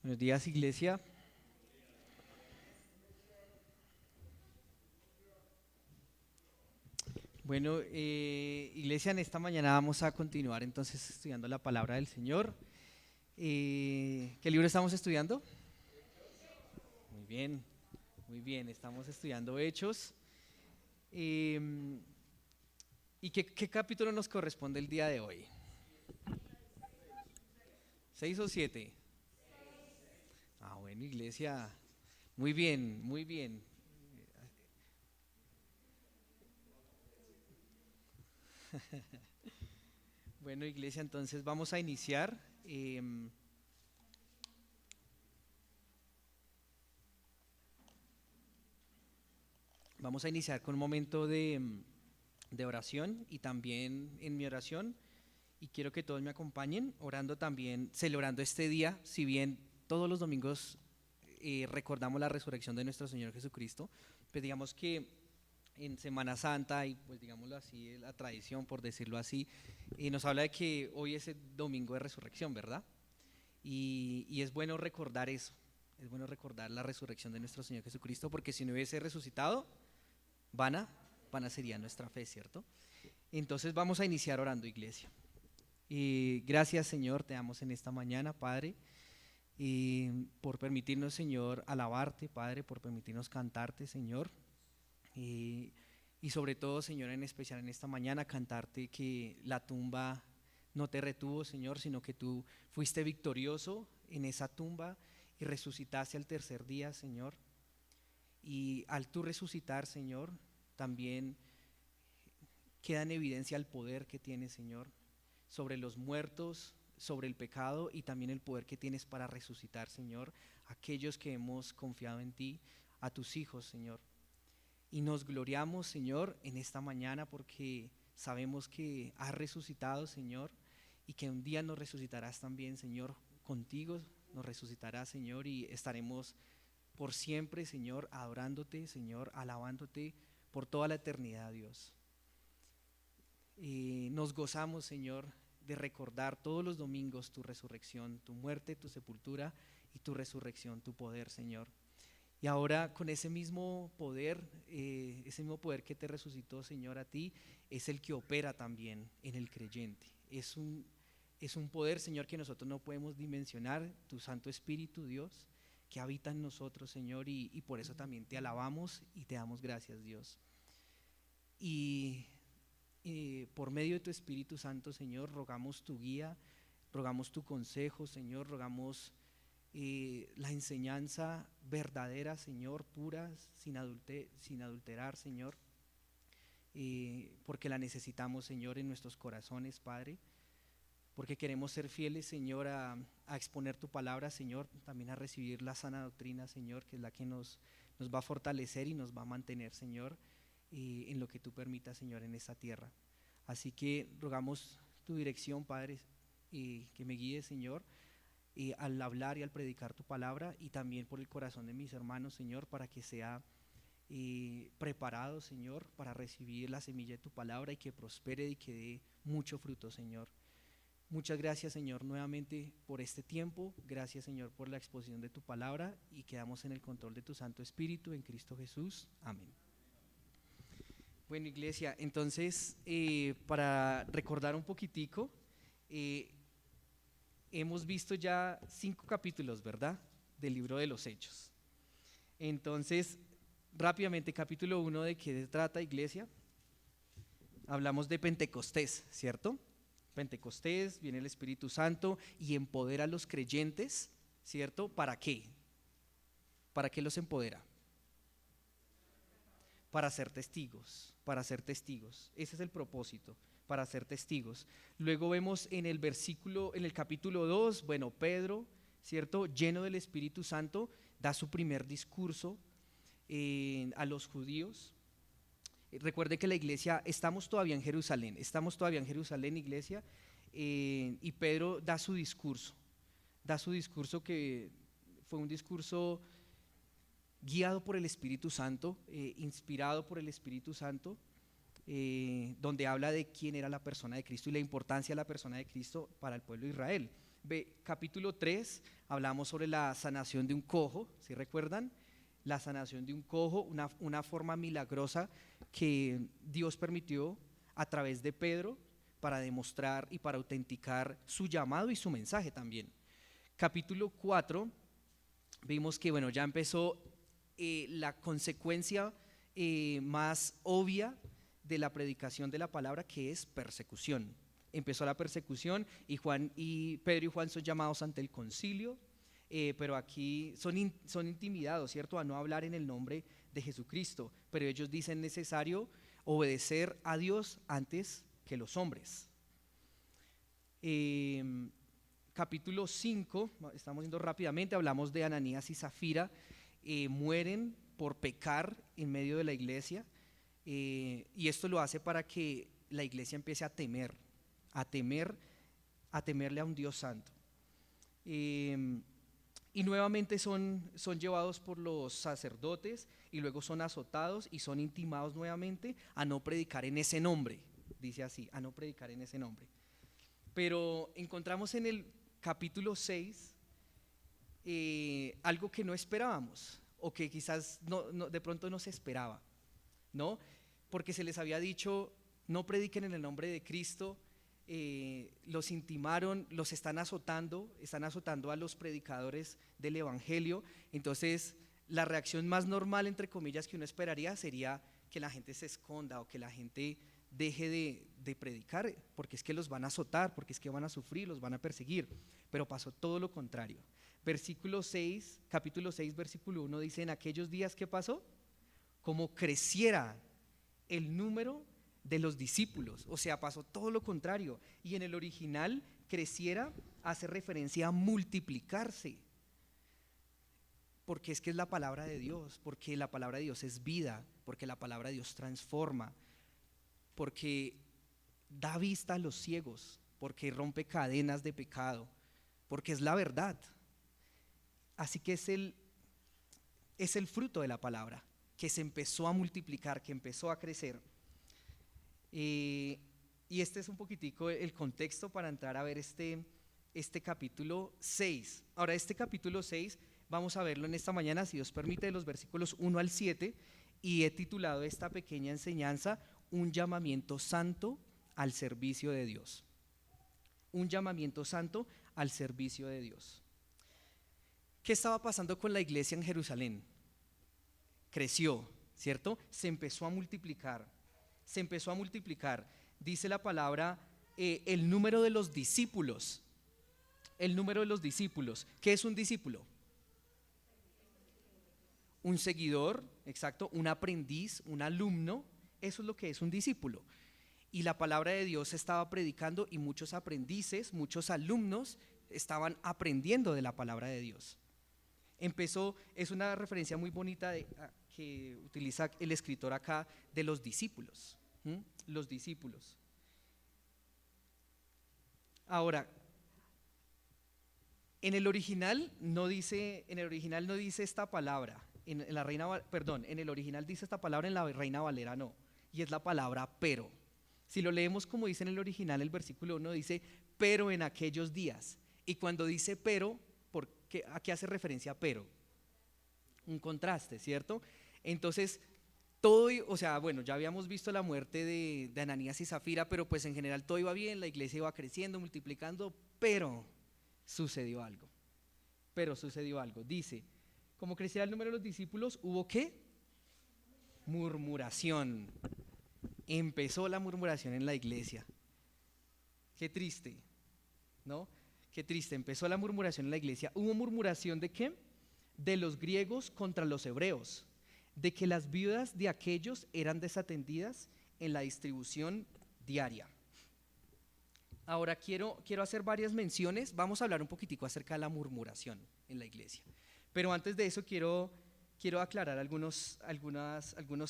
Buenos días, iglesia. Bueno, iglesia, en esta mañana vamos a continuar entonces estudiando la palabra del Señor. ¿Qué libro estamos estudiando? Muy bien, muy bien, estamos estudiando Hechos. Eh, ¿Y qué capítulo nos corresponde el día de hoy? ¿Seis o siete? Ah, bueno, iglesia, muy bien, muy bien. Bueno, iglesia, entonces vamos a iniciar. Vamos a iniciar con un momento de oración y también en mi oración. Y quiero que todos me acompañen orando también, celebrando este día, si bien todos los domingos recordamos la resurrección de nuestro Señor Jesucristo, pues digamos que en Semana Santa y pues digámoslo así, la tradición por decirlo así, nos habla de que hoy es el domingo de resurrección, ¿verdad? Y es bueno recordar eso, es bueno recordar la resurrección de nuestro Señor Jesucristo, porque si no hubiese resucitado, vana, vana sería nuestra fe, ¿cierto? Entonces vamos a iniciar orando, iglesia. Gracias, Señor, te damos en esta mañana, Padre, por permitirnos, Señor, alabarte, Padre, por permitirnos cantarte, Señor, y, y sobre todo, Señor, en especial en esta mañana, cantarte que la tumba no te retuvo, Señor, sino que tú fuiste victorioso en esa tumba y resucitaste al tercer día, Señor. Y al tú resucitar, Señor, también queda en evidencia el poder que tienes, Señor, sobre los muertos, sobre el pecado y también el poder que tienes para resucitar, Señor, aquellos que hemos confiado en ti, a tus hijos, Señor. Y nos gloriamos, Señor, en esta mañana porque sabemos que has resucitado, Señor, y que un día nos resucitarás también, Señor, contigo nos resucitarás, Señor, y estaremos por siempre, Señor, adorándote, Señor, alabándote por toda la eternidad, Dios. Nos gozamos, Señor, de recordar todos los domingos tu resurrección, tu muerte, tu sepultura y tu resurrección, tu poder, Señor. Y ahora con ese mismo poder que te resucitó, Señor, a ti, es el que opera también en el creyente. Es un poder, Señor, que nosotros no podemos dimensionar, tu Santo Espíritu, Dios, que habita en nosotros, Señor, y por eso también te alabamos y te damos gracias, Dios. Y por medio de tu Espíritu Santo, Señor, rogamos tu guía, rogamos tu consejo, Señor, rogamos la enseñanza verdadera, Señor, pura, sin adulterar, Señor, porque la necesitamos, Señor, en nuestros corazones, Padre, porque queremos ser fieles, Señor, a exponer tu palabra, Señor, también a recibir la sana doctrina, Señor, que es la que nos va a fortalecer y nos va a mantener, Señor, en lo que tú permitas, Señor, en esta tierra. Así que rogamos tu dirección, Padre, que me guíe, Señor, al hablar y al predicar tu palabra, y también por el corazón de mis hermanos, Señor, para que sea preparado, Señor, para recibir la semilla de tu palabra y que prospere y que dé mucho fruto, Señor. Muchas gracias, Señor, nuevamente por este tiempo. Gracias, Señor, por la exposición de tu palabra, y quedamos en el control de tu Santo Espíritu en Cristo Jesús. Amén. Bueno, iglesia, entonces, para recordar un poquitico, eh, hemos visto ya 5 capítulos, ¿verdad?, del libro de los Hechos. Entonces, rápidamente, capítulo 1, ¿de qué se trata, iglesia? Hablamos de Pentecostés, ¿cierto? Pentecostés, viene el Espíritu Santo y empodera a los creyentes, ¿cierto? ¿Para qué? ¿Para qué los empodera? Para ser testigos, para ser testigos. Ese es el propósito, para ser testigos. Luego vemos en el versículo, en el capítulo 2, bueno, Pedro, ¿cierto?, lleno del Espíritu Santo, da su primer discurso a los judíos. Recuerde que la iglesia, estamos todavía en Jerusalén, iglesia, y Pedro da su discurso que fue un discurso guiado por el Espíritu Santo, inspirado por el Espíritu Santo, donde habla de quién era la persona de Cristo y la importancia de la persona de Cristo para el pueblo de Israel. Capítulo 3, hablamos sobre la sanación de un cojo, ¿sí recuerdan? La sanación de un cojo, una forma milagrosa que Dios permitió a través de Pedro para demostrar y para autenticar su llamado y su mensaje también. Capítulo 4, vimos que bueno, ya empezó la consecuencia más obvia de la predicación de la palabra, que es persecución. Empezó la persecución y Pedro y Juan son llamados ante el concilio, pero aquí son intimidados, ¿cierto?, a no hablar en el nombre de Jesucristo, pero ellos dicen necesario obedecer a Dios antes que los hombres. Capítulo 5, estamos yendo rápidamente, hablamos de Ananías y Zafira, mueren por pecar en medio de la iglesia, y esto lo hace para que la iglesia empiece a temerle a un Dios santo. Y nuevamente son llevados por los sacerdotes y luego son azotados y son intimados nuevamente a no predicar en ese nombre, dice así, a no predicar en ese nombre. Pero encontramos en el capítulo 6 algo que no esperábamos o que quizás de pronto no se esperaba, ¿no? Porque se les había dicho, no prediquen en el nombre de Cristo. Los intimaron, los están azotando a los predicadores del evangelio. Entonces la reacción más normal, entre comillas, que uno esperaría sería que la gente se esconda o que la gente deje de predicar, porque es que los van a azotar, porque es que van a sufrir, los van a perseguir. Pero pasó todo lo contrario. Capítulo 6, versículo 1 dice: en aquellos días, ¿qué pasó? Como creciera el número de los discípulos, o sea, pasó todo lo contrario. Y en el original, creciera hace referencia a multiplicarse, porque es que es la palabra de Dios, porque la palabra de Dios es vida, porque la palabra de Dios transforma, porque da vista a los ciegos, porque rompe cadenas de pecado, porque es la verdad. Así que es el fruto de la palabra, que se empezó a multiplicar, que empezó a crecer. Y este es un poquitico el contexto para entrar a ver este capítulo 6. Ahora, este capítulo 6 vamos a verlo en esta mañana, si Dios permite, de los versículos 1 al 7, y he titulado esta pequeña enseñanza: un llamamiento santo al servicio de Dios. Un llamamiento santo al servicio de Dios. ¿Qué estaba pasando con la iglesia en Jerusalén? Creció, ¿cierto? Se empezó a multiplicar. Dice la palabra, el número de los discípulos. ¿Qué es un discípulo? Un seguidor, exacto, un aprendiz, un alumno. Eso es lo que es un discípulo. Y la palabra de Dios se estaba predicando y muchos aprendices, muchos alumnos estaban aprendiendo de la palabra de Dios. Es una referencia muy bonita que utiliza el escritor acá, de los discípulos. Los discípulos. Ahora, en el original no dice esta palabra. En el original dice esta palabra, en la Reina Valera no, y es la palabra pero. Si lo leemos como dice en el original, el versículo 1 dice: pero en aquellos días. Y cuando dice pero, ¿a qué hace referencia pero? Un contraste, ¿cierto? Entonces, ya habíamos visto la muerte de Ananías y Zafira, pero pues en general todo iba bien, la iglesia iba creciendo, multiplicando, pero sucedió algo. Dice: como crecía el número de los discípulos, ¿hubo qué? Murmuración. Empezó la murmuración en la iglesia. Qué triste, ¿no? Qué triste, empezó la murmuración en la iglesia. ¿Hubo murmuración de qué? De los griegos contra los hebreos, de que las viudas de aquellos eran desatendidas en la distribución diaria. Ahora quiero hacer varias menciones. Vamos a hablar un poquitico acerca de la murmuración en la iglesia, pero antes de eso quiero aclarar algunos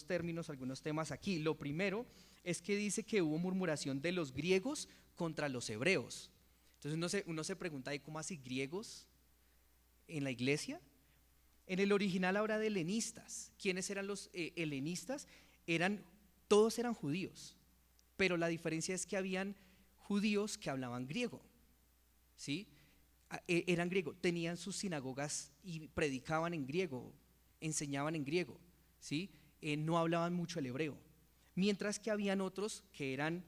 términos, algunos temas aquí. Lo primero es que dice que hubo murmuración de los griegos contra los hebreos. Entonces uno se pregunta, ¿y cómo así griegos en la iglesia? En el original habla de helenistas. ¿Quiénes eran los helenistas? Todos eran judíos, pero la diferencia es que habían judíos que hablaban griego, ¿sí? eran griegos, tenían sus sinagogas y predicaban en griego, enseñaban en griego, ¿sí? No hablaban mucho el hebreo. Mientras que habían otros que eran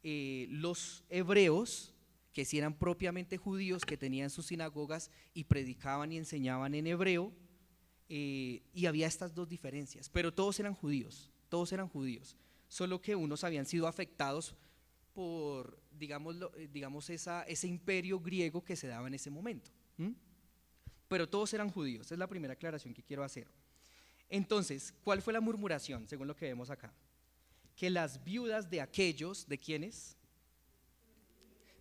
los hebreos, que sí eran propiamente judíos, que tenían sus sinagogas y predicaban y enseñaban en hebreo, y había estas dos diferencias, pero todos eran judíos, solo que unos habían sido afectados por, digamos ese imperio griego que se daba en ese momento. Pero todos eran judíos, esa es la primera aclaración que quiero hacer. Entonces, ¿cuál fue la murmuración, según lo que vemos acá? Que las viudas de aquellos, ¿de quiénes?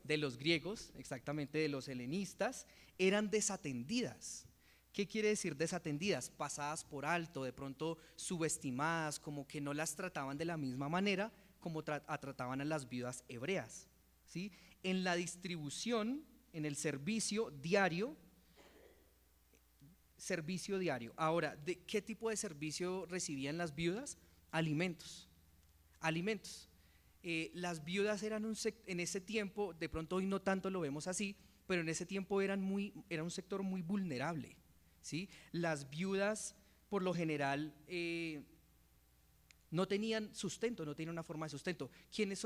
De los griegos, exactamente, de los helenistas, eran desatendidas. ¿Qué quiere decir desatendidas? Pasadas por alto, de pronto subestimadas, como que no las trataban de la misma manera como trataban a las viudas hebreas, ¿sí? En la distribución, en el servicio diario. Ahora, ¿de qué tipo de servicio recibían las viudas? Alimentos. Las viudas eran en ese tiempo, de pronto hoy no tanto lo vemos así, pero en ese tiempo era un sector muy vulnerable, ¿sí? Las viudas por lo general no tenían sustento, no tenían una forma de sustento. ¿Quiénes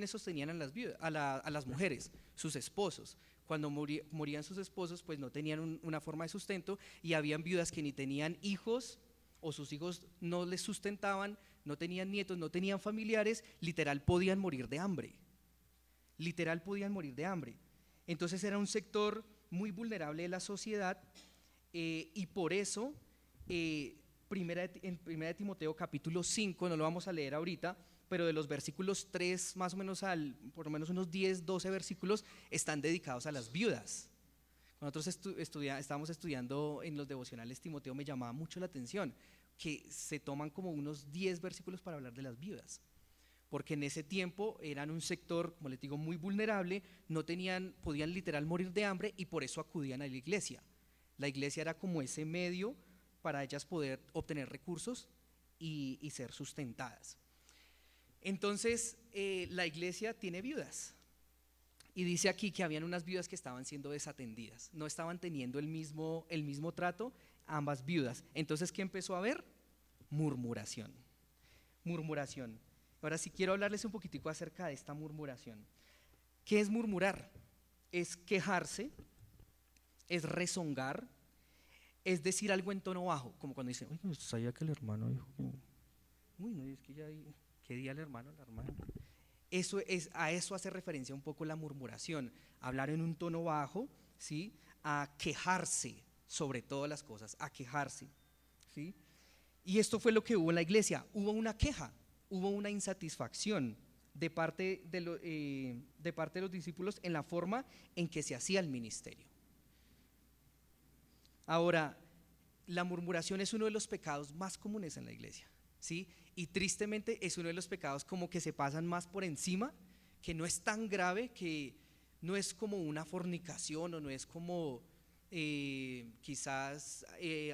sostenían a las viudas, a las mujeres? Sus esposos. Cuando morían sus esposos, pues no tenían una forma de sustento, y habían viudas que ni tenían hijos o sus hijos no les sustentaban, no tenían nietos, no tenían familiares, literal podían morir de hambre. Entonces era un sector muy vulnerable de la sociedad, y por eso en Primera de Timoteo capítulo 5, no lo vamos a leer ahorita, pero de los versículos 3 más o menos por lo menos unos 10, 12 versículos están dedicados a las viudas. Cuando nosotros estábamos estudiando en los devocionales Timoteo, me llamaba mucho la atención que se toman como unos 10 versículos para hablar de las viudas, porque en ese tiempo eran un sector, como les digo, muy vulnerable, podían literal morir de hambre, y por eso acudían a la iglesia. La iglesia era como ese medio para ellas poder obtener recursos y ser sustentadas. Entonces, la iglesia tiene viudas, y dice aquí que habían unas viudas que estaban siendo desatendidas, no estaban teniendo el mismo trato ambas viudas. Entonces, ¿qué empezó a haber? Murmuración. Ahora sí quiero hablarles un poquitico acerca de esta murmuración. ¿Qué es murmurar? Es quejarse, es rezongar, es decir algo en tono bajo, como cuando dicen, uy, no sabía que el hermano dijo que, uy, no, es que ya, ¿qué día el hermano, la hermana? A eso hace referencia un poco la murmuración, hablar en un tono bajo, ¿sí? A quejarse sobre todas las cosas, a quejarse, ¿sí? Y esto fue lo que hubo en la iglesia, hubo una queja, hubo una insatisfacción de parte de los discípulos en la forma en que se hacía el ministerio. Ahora, la murmuración es uno de los pecados más comunes en la iglesia, ¿sí? Y tristemente es uno de los pecados como que se pasan más por encima, que no es tan grave, que no es como una fornicación, o no es como quizás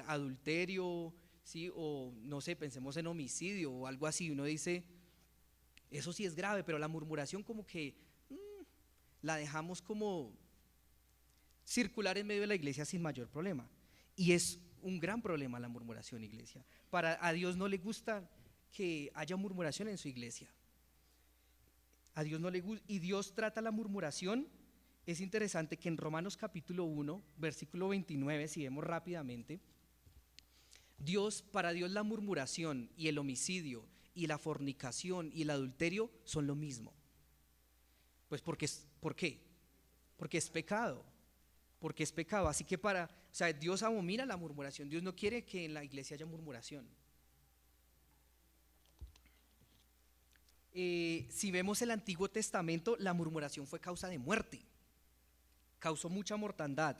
adulterio, ¿sí? O no sé, pensemos en homicidio o algo así. Uno dice, eso sí es grave, pero la murmuración como que la dejamos como circular en medio de la iglesia sin mayor problema. Y es un gran problema la murmuración, iglesia. A Dios no le gusta que haya murmuración en su iglesia. A Dios no le gusta, y Dios trata la murmuración. Es interesante que en Romanos capítulo 1, versículo 29, si vemos rápidamente, para Dios la murmuración y el homicidio y la fornicación y el adulterio son lo mismo. Pues ¿por qué? Porque es pecado. Así que Dios abomina la murmuración. Dios no quiere que en la iglesia haya murmuración. Si vemos el Antiguo Testamento, la murmuración fue causa de muerte, causó mucha mortandad.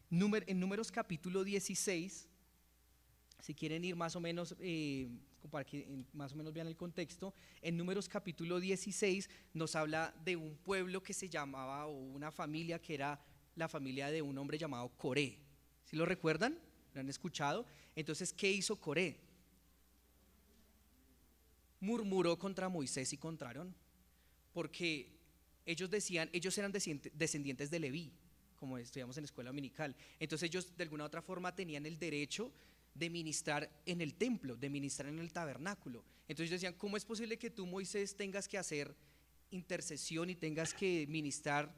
En Números capítulo 16, si quieren ir más o menos, para que más o menos vean el contexto, en Números capítulo 16 nos habla de un pueblo que se llamaba, o una familia que era la familia de un hombre llamado Coré. ¿Sí lo recuerdan? ¿Lo han escuchado? Entonces, ¿qué hizo Coré? Murmuró contra Moisés y contra Aarón, porque ellos eran descendientes de Leví, como estudiamos en la escuela dominical. Entonces ellos de alguna u otra forma tenían el derecho de ministrar en el templo, de ministrar en el tabernáculo. Entonces ellos decían, ¿cómo es posible que tú, Moisés, tengas que hacer intercesión y tengas que ministrar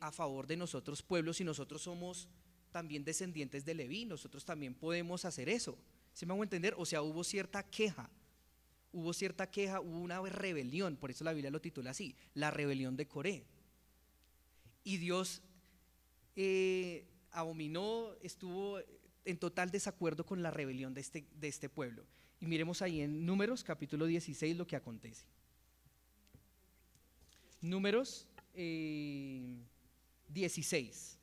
a favor de nosotros pueblos si nosotros somos también descendientes de Leví? Nosotros también podemos hacer eso. ¿Sí me hago entender? O sea, hubo cierta queja, hubo una rebelión, por eso la Biblia lo titula así, la rebelión de Coré. Y Dios abominó, estuvo en total desacuerdo con la rebelión de este pueblo. Y miremos ahí en Números capítulo 16 lo que acontece. Números 16.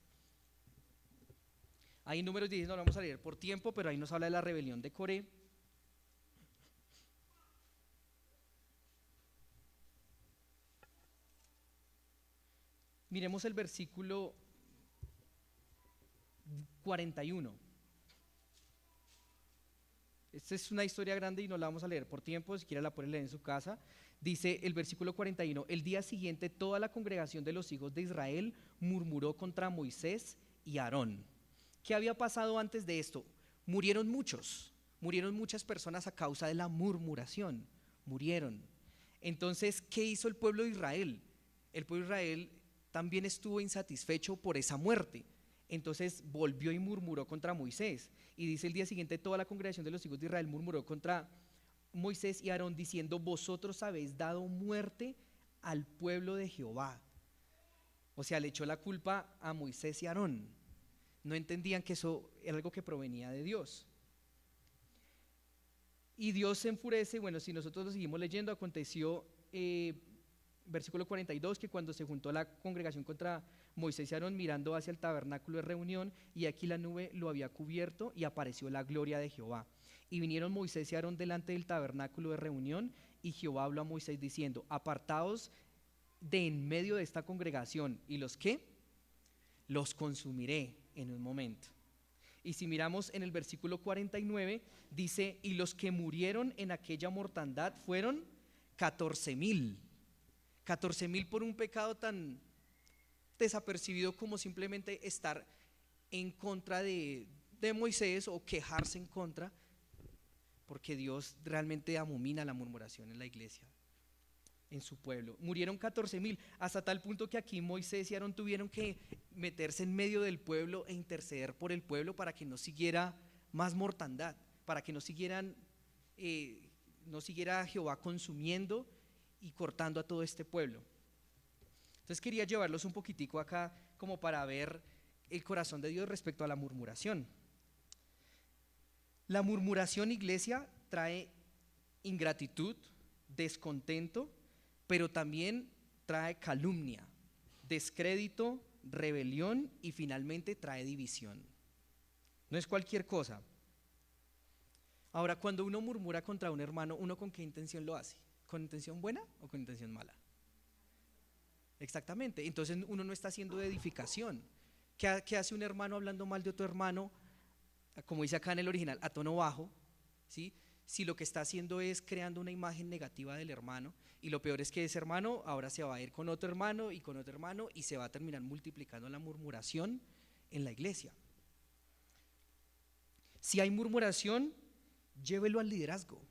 Ahí en Números 16 no lo vamos a leer por tiempo, pero ahí nos habla de la rebelión de Coré. Miremos el versículo 41. Esta es una historia grande y no la vamos a leer por tiempo, si quiere la puede leer en su casa. Dice el versículo 41, el día siguiente toda la congregación de los hijos de Israel murmuró contra Moisés y Aarón. ¿Qué había pasado antes de esto? Murieron muchas personas a causa de la murmuración, murieron. Entonces, ¿qué hizo el pueblo de Israel? El pueblo de Israel también estuvo insatisfecho por esa muerte. Entonces volvió y murmuró contra Moisés. Y dice el día siguiente toda la congregación de los hijos de Israel murmuró contra Moisés y Aarón diciendo, vosotros habéis dado muerte al pueblo de Jehová. O sea, le echó la culpa a Moisés y Aarón. No entendían que eso era algo que provenía de Dios. Y Dios se enfurece. Bueno, si nosotros lo seguimos leyendo, aconteció versículo 42, que cuando se juntó la congregación contra Moisés y Aarón mirando hacia el tabernáculo de reunión, y aquí la nube lo había cubierto y apareció la gloria de Jehová. Y vinieron Moisés y Aarón delante del tabernáculo de reunión, y Jehová habló a Moisés diciendo, apartaos de en medio de esta congregación, y los que los consumiré en un momento. Y si miramos en el versículo 49, dice, y los que murieron en aquella mortandad fueron 14,000 por un pecado tan desapercibido como simplemente estar en contra de Moisés o quejarse en contra, porque Dios realmente abomina la murmuración en la iglesia, en su pueblo. Murieron 14,000, hasta tal punto que aquí Moisés y Aarón tuvieron que meterse en medio del pueblo e interceder por el pueblo para que no siguiera más mortandad, para que no siguiera Jehová consumiendo y cortando a todo este pueblo. Entonces quería llevarlos un poquitico acá como para ver el corazón de Dios respecto a la murmuración. La murmuración, iglesia, trae ingratitud, descontento, pero también trae calumnia, descrédito, rebelión y finalmente trae división. No es cualquier cosa. Ahora, cuando uno murmura contra un hermano, ¿uno con qué intención lo hace? ¿Con intención buena o con intención mala? Exactamente, entonces uno no está haciendo edificación. ¿Qué hace un hermano hablando mal de otro hermano? Como dice acá en el original, a tono bajo, ¿sí? Si lo que está haciendo es creando una imagen negativa del hermano, y lo peor es que ese hermano ahora se va a ir con otro hermano y con otro hermano y se va a terminar multiplicando la murmuración en la iglesia. Si hay murmuración, llévelo al liderazgo.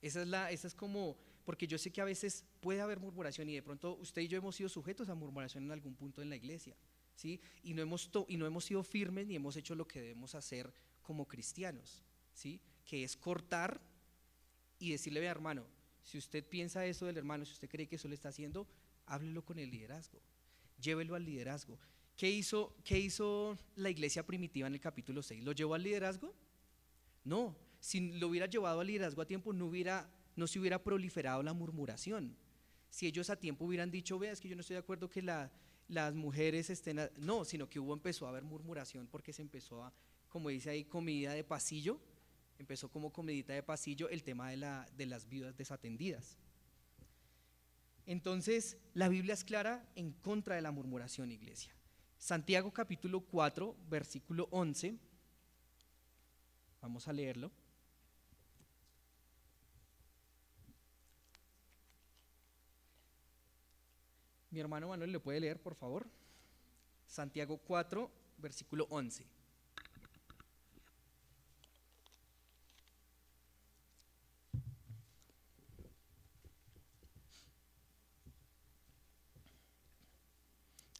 Esa es como, porque yo sé que a veces puede haber murmuración y de pronto usted y yo hemos sido sujetos a murmuración en algún punto en la iglesia, ¿sí? Y no hemos sido firmes ni hemos hecho lo que debemos hacer como cristianos, ¿sí? Que es cortar y decirle, vea hermano, si usted piensa eso del hermano, si usted cree que eso le está haciendo, háblelo con el liderazgo, llévelo al liderazgo. ¿Qué hizo la iglesia primitiva en el capítulo 6? ¿Lo llevó al liderazgo? No, si lo hubiera llevado al liderazgo a tiempo no se hubiera proliferado la murmuración. Si ellos a tiempo hubieran dicho, vea, es que yo no estoy de acuerdo que las mujeres estén, no, sino que empezó a haber murmuración porque se empezó a, como dice ahí, comidita de pasillo, empezó como comidita de pasillo el tema de las viudas desatendidas. Entonces, la Biblia es clara en contra de la murmuración, iglesia. Santiago capítulo 4, versículo 11, vamos a leerlo. Mi hermano Manuel, ¿le puede leer, por favor? Santiago 4, versículo 11.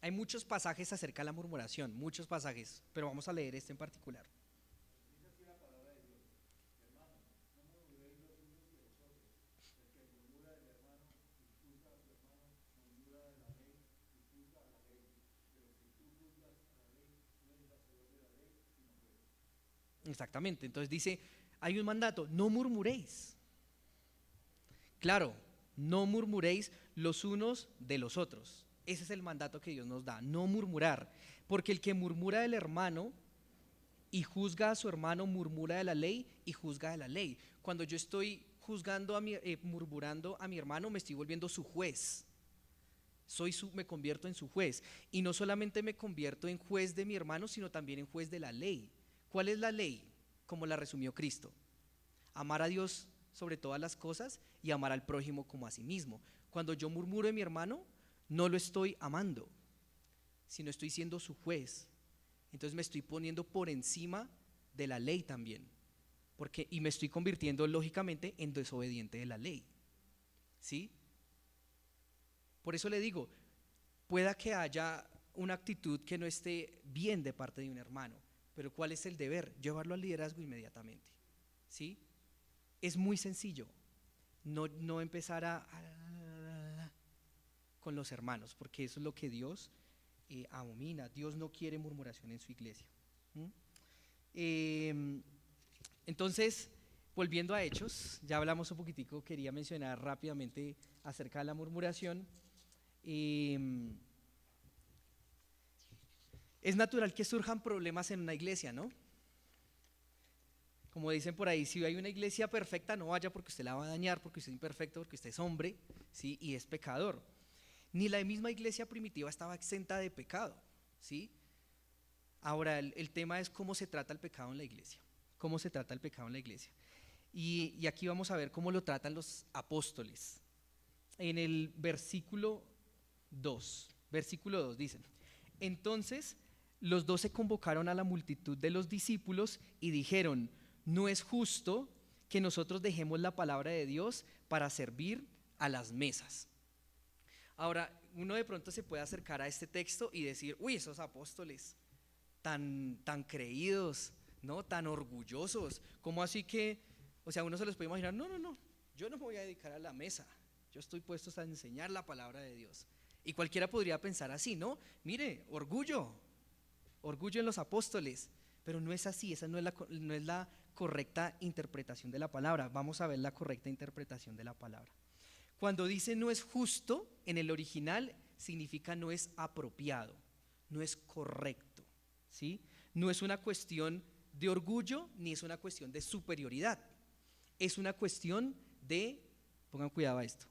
Hay muchos pasajes acerca de la murmuración, muchos pasajes, pero vamos a leer este en particular. Exactamente, entonces dice, hay un mandato, no murmuréis. Claro, no murmuréis los unos de los otros. Ese es el mandato que Dios nos da, no murmurar. Porque el que murmura del hermano y juzga a su hermano, murmura de la ley y juzga de la ley. Cuando yo estoy juzgando murmurando a mi hermano, me estoy volviendo su juez. Me convierto en su juez. Y no solamente me convierto en juez de mi hermano, sino también en juez de la ley. ¿Cuál es la ley? Como la resumió Cristo. Amar a Dios sobre todas las cosas y amar al prójimo como a sí mismo. Cuando yo murmuro de mi hermano, no lo estoy amando, sino estoy siendo su juez. Entonces me estoy poniendo por encima de la ley también, y me estoy convirtiendo lógicamente en desobediente de la ley. ¿Sí? Por eso le digo, pueda que haya una actitud que no esté bien de parte de un hermano, pero ¿cuál es el deber? Llevarlo al liderazgo inmediatamente. ¿Sí? Es muy sencillo, no empezar con los hermanos, porque eso es lo que Dios abomina. Dios no quiere murmuración en su iglesia. Entonces, volviendo a Hechos, ya hablamos un poquitico, quería mencionar rápidamente acerca de la murmuración. Es natural que surjan problemas en una iglesia, ¿no? Como dicen por ahí, si hay una iglesia perfecta, no vaya porque usted la va a dañar, porque usted es imperfecto, porque usted es hombre, ¿sí? Y es pecador. Ni la misma iglesia primitiva estaba exenta de pecado, ¿sí? Ahora, el tema es cómo se trata el pecado en la iglesia. ¿Cómo se trata el pecado en la iglesia? Y aquí vamos a ver cómo lo tratan los apóstoles. En el versículo 2 dicen: entonces los 12 convocaron a la multitud de los discípulos y dijeron: no es justo que nosotros dejemos la palabra de Dios para servir a las mesas. Ahora, uno de pronto se puede acercar a este texto y decir: uy, esos apóstoles tan creídos, ¿no? Tan orgullosos, ¿cómo así que? O sea, uno se los puede imaginar: no, yo no me voy a dedicar a la mesa, yo estoy puesto a enseñar la palabra de Dios. Y cualquiera podría pensar así, ¿no? Mire, orgullo en los apóstoles, pero no es así, esa no es la correcta interpretación de la palabra. Vamos a ver la correcta interpretación de la palabra. Cuando dice no es justo, en el original significa no es apropiado, no es correcto, ¿sí? No es una cuestión de orgullo ni es una cuestión de superioridad, es una cuestión de, pongan cuidado a esto,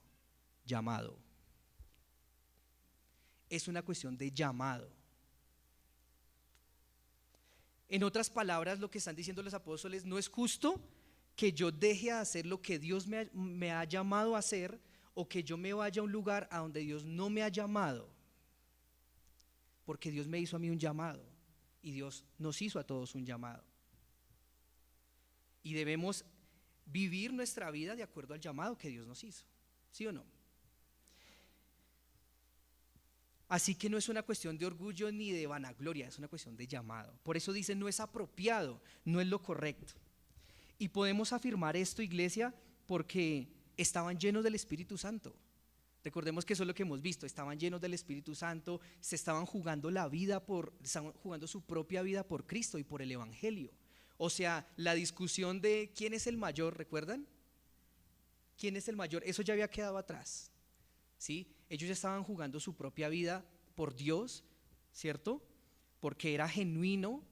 llamado. Es una cuestión de llamado. En otras palabras, lo que están diciendo los apóstoles: no es justo que yo deje de hacer lo que Dios me ha llamado a hacer, o que yo me vaya a un lugar a donde Dios no me ha llamado, porque Dios me hizo a mí un llamado y Dios nos hizo a todos un llamado. Y debemos vivir nuestra vida de acuerdo al llamado que Dios nos hizo, ¿sí o no? Así que no es una cuestión de orgullo ni de vanagloria, es una cuestión de llamado. Por eso dice no es apropiado, no es lo correcto. Y podemos afirmar esto, iglesia, porque estaban llenos del Espíritu Santo. Recordemos que eso es lo que hemos visto: estaban llenos del Espíritu Santo, se estaban jugando estaban jugando su propia vida por Cristo y por el Evangelio. O sea, la discusión de quién es el mayor, ¿recuerdan? ¿Quién es el mayor? Eso ya había quedado atrás, ¿sí? Ellos ya estaban jugando su propia vida por Dios, ¿cierto? Porque era genuino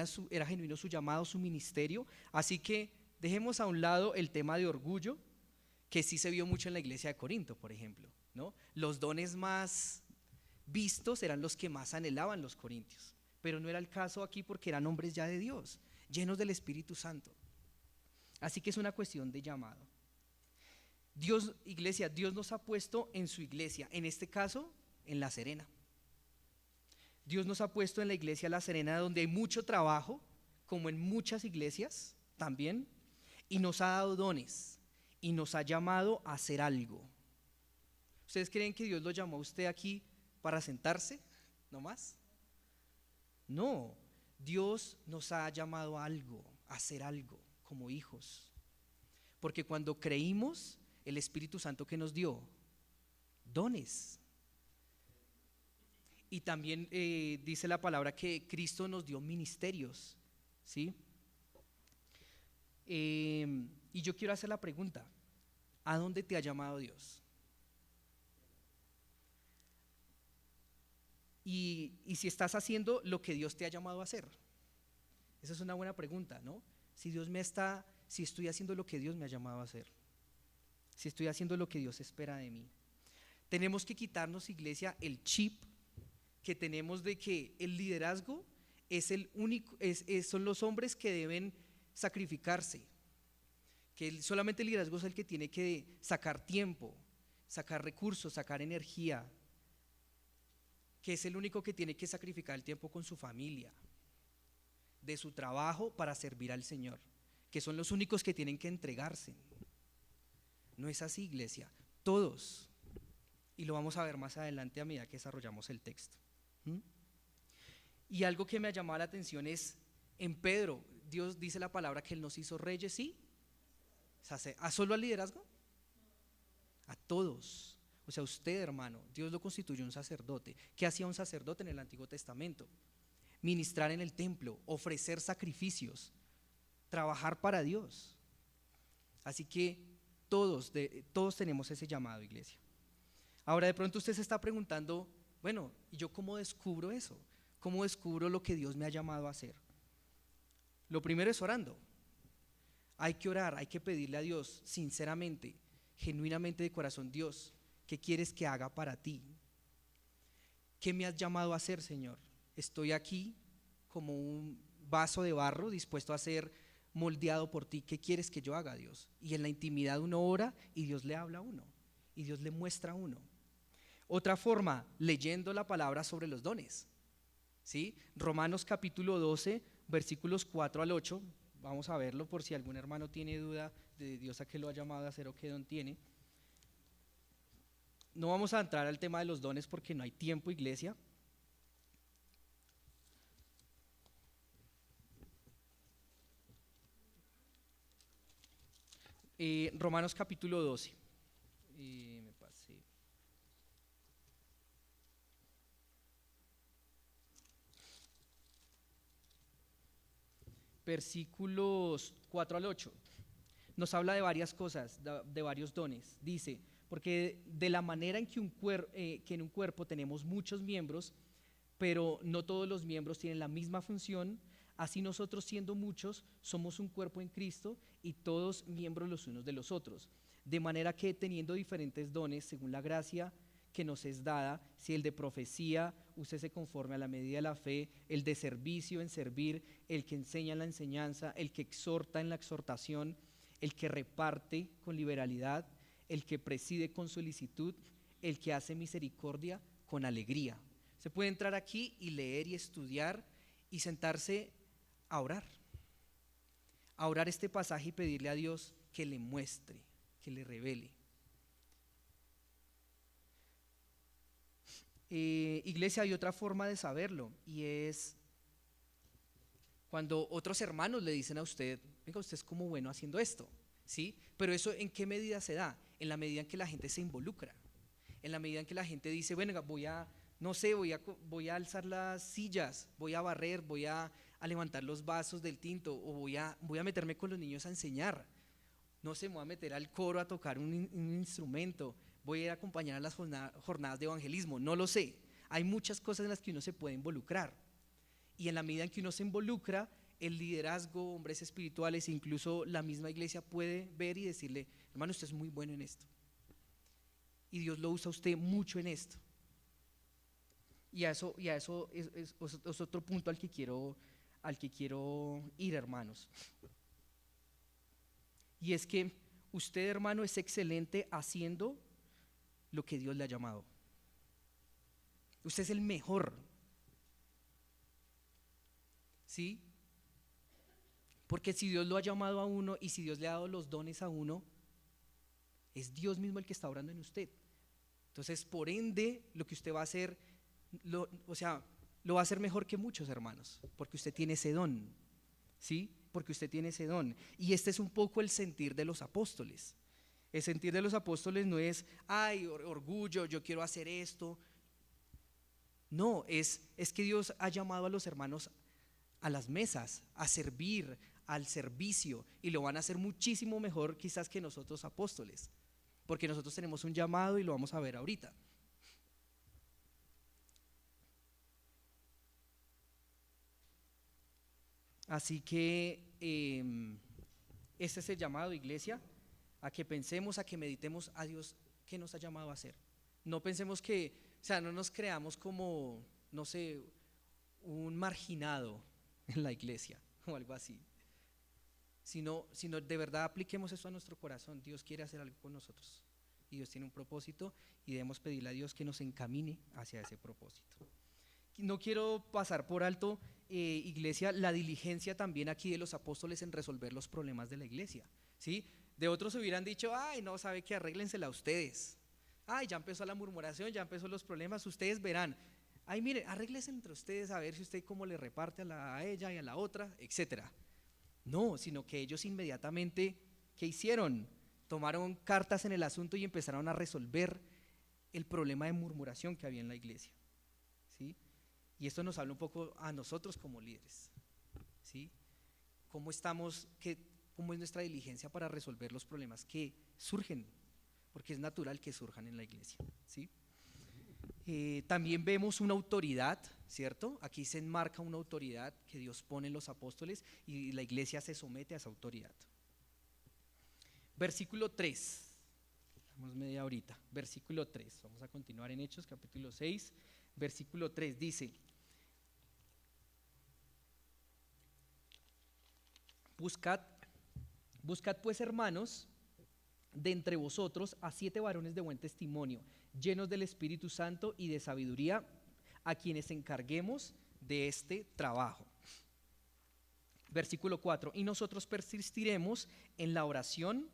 su llamado, su ministerio. Así que dejemos a un lado el tema de orgullo, que sí se vio mucho en la iglesia de Corinto, por ejemplo, ¿no? Los dones más vistos eran los que más anhelaban los corintios, pero no era el caso aquí, porque eran hombres ya de Dios, llenos del Espíritu Santo. Así que es una cuestión de llamado. Dios, iglesia, Dios nos ha puesto en su iglesia, en este caso en La Serena. Dios nos ha puesto en la iglesia La Serena, donde hay mucho trabajo, como en muchas iglesias también, y nos ha dado dones y nos ha llamado a hacer algo. ¿Ustedes creen que Dios lo llamó a usted aquí para sentarse? ¿No más? No, Dios nos ha llamado a algo, a hacer algo como hijos. Porque cuando creímos, el Espíritu Santo que nos dio dones. Y también dice la palabra que Cristo nos dio ministerios, ¿sí? Y yo quiero hacer la pregunta: ¿a dónde te ha llamado Dios? Y si estás haciendo lo que Dios te ha llamado a hacer. Esa es una buena pregunta, ¿no? Si estoy haciendo lo que Dios me ha llamado a hacer, si estoy haciendo lo que Dios espera de mí. Tenemos que quitarnos, iglesia, el chip que tenemos de que el liderazgo es el único, son los hombres que deben sacrificarse, que solamente el liderazgo es el que tiene que sacar tiempo, sacar recursos, sacar energía, que es el único que tiene que sacrificar el tiempo con su familia, de su trabajo para servir al Señor, que son los únicos que tienen que entregarse. No es así, iglesia, todos, y lo vamos a ver más adelante a medida que desarrollamos el texto. Y algo que me ha llamado la atención es en Pedro. Dios dice la palabra que Él nos hizo reyes y ¿a solo al liderazgo? A todos. O sea, usted, hermano, Dios lo constituyó un sacerdote. ¿Qué hacía un sacerdote en el Antiguo Testamento? Ministrar en el templo, ofrecer sacrificios, trabajar para Dios. Así que todos tenemos ese llamado, iglesia. Ahora de pronto usted se está preguntando, bueno, ¿y yo cómo descubro eso? ¿Cómo descubro lo que Dios me ha llamado a hacer? Lo primero es orando. Hay que orar, hay que pedirle a Dios sinceramente, genuinamente de corazón: Dios, ¿qué quieres que haga para ti? ¿Qué me has llamado a hacer, Señor? Estoy aquí como un vaso de barro dispuesto a ser moldeado por ti. ¿Qué quieres que yo haga, Dios? Y en la intimidad uno ora y Dios le habla a uno y Dios le muestra a uno. Otra forma, leyendo la palabra sobre los dones, ¿sí? Romanos capítulo 12, versículos 4 al 8. Vamos a verlo por si algún hermano tiene duda de Dios a qué lo ha llamado a hacer o qué don tiene. No vamos a entrar al tema de los dones porque no hay tiempo, iglesia. Romanos capítulo 12. Me pasé. Versículos 4 al 8. Nos habla de varias cosas, de varios dones. Dice: porque de la manera en que en un cuerpo tenemos muchos miembros, pero no todos los miembros tienen la misma función, así nosotros, siendo muchos, somos un cuerpo en Cristo y todos miembros los unos de los otros. De manera que, teniendo diferentes dones según la gracia que nos es dada, si el de profecía, úsese conforme a la medida de la fe; el de servicio, en servir; el que enseña en la enseñanza; el que exhorta en la exhortación; el que reparte con liberalidad; el que preside con solicitud; el que hace misericordia con alegría. Se puede entrar aquí y leer y estudiar y sentarse a orar este pasaje y pedirle a Dios que le muestre, que le revele. Iglesia, hay otra forma de saberlo, y es cuando otros hermanos le dicen a usted: venga, usted es como bueno haciendo esto, ¿sí? Pero eso, ¿en qué medida se da? En la medida en que la gente se involucra, en la medida en que la gente dice: bueno, voy a alzar las sillas, voy a barrer, voy a levantar los vasos del tinto, o voy a meterme con los niños a enseñar. No sé, me voy a meter al coro a tocar un instrumento, voy a ir a acompañar a las jornadas de evangelismo, no lo sé. Hay muchas cosas en las que uno se puede involucrar, y en la medida en que uno se involucra, el liderazgo, hombres espirituales, incluso la misma iglesia puede ver y decirle: hermano, usted es muy bueno en esto, y Dios lo usa a usted mucho en esto. Y a eso es otro punto al que quiero ir, hermanos. Y es que usted, hermano, es excelente haciendo lo que Dios le ha llamado. Usted es el mejor. ¿sí? Porque si Dios lo ha llamado a uno y si Dios le ha dado los dones a uno, es Dios mismo el que está obrando en usted. Entonces, por ende, lo que usted va a hacer, o sea, lo va a hacer mejor que muchos hermanos, porque usted tiene ese don, ¿sí? Porque usted tiene ese don. Y este es un poco el sentir de los apóstoles. El sentir de los apóstoles no es, ay, orgullo, yo quiero hacer esto. No, es que Dios ha llamado a los hermanos a las mesas, a servir, al servicio, y lo van a hacer muchísimo mejor quizás que nosotros apóstoles, porque nosotros tenemos un llamado y lo vamos a ver ahorita. Así que este es el llamado, iglesia, a que pensemos, a que meditemos a Dios que nos ha llamado a hacer. No pensemos que, o sea, no nos creamos como, no sé, un marginado en la iglesia o algo así, sino de verdad apliquemos eso a nuestro corazón. Dios quiere hacer algo con nosotros y Dios tiene un propósito y debemos pedirle a Dios que nos encamine hacia ese propósito. No quiero pasar por alto, iglesia, la diligencia también aquí de los apóstoles en resolver los problemas de la iglesia, ¿sí? De otros hubieran dicho, ay, no, sabe que arréglensela ustedes. Ay, ya empezó la murmuración, ya empezó los problemas, ustedes verán. Ay, mire, arréglense entre ustedes a ver si usted cómo le reparte a ella y a la otra, etcétera. No, sino que ellos inmediatamente, ¿qué hicieron? Tomaron cartas en el asunto y empezaron a resolver el problema de murmuración que había en la iglesia, ¿sí? Y esto nos habla un poco a nosotros como líderes, ¿sí? ¿Cómo estamos, cómo es nuestra diligencia para resolver los problemas que surgen? Porque es natural que surjan en la iglesia, ¿sí? También vemos una autoridad, ¿cierto? Aquí se enmarca una autoridad que Dios pone en los apóstoles y la iglesia se somete a esa autoridad. Versículo 3, vamos media horita, versículo 3, vamos a continuar en Hechos capítulo 6, versículo 3 dice: Buscad pues, hermanos, de entre vosotros a 7 varones de buen testimonio, llenos del Espíritu Santo y de sabiduría, a quienes encarguemos de este trabajo. Versículo 4: y nosotros persistiremos en la oración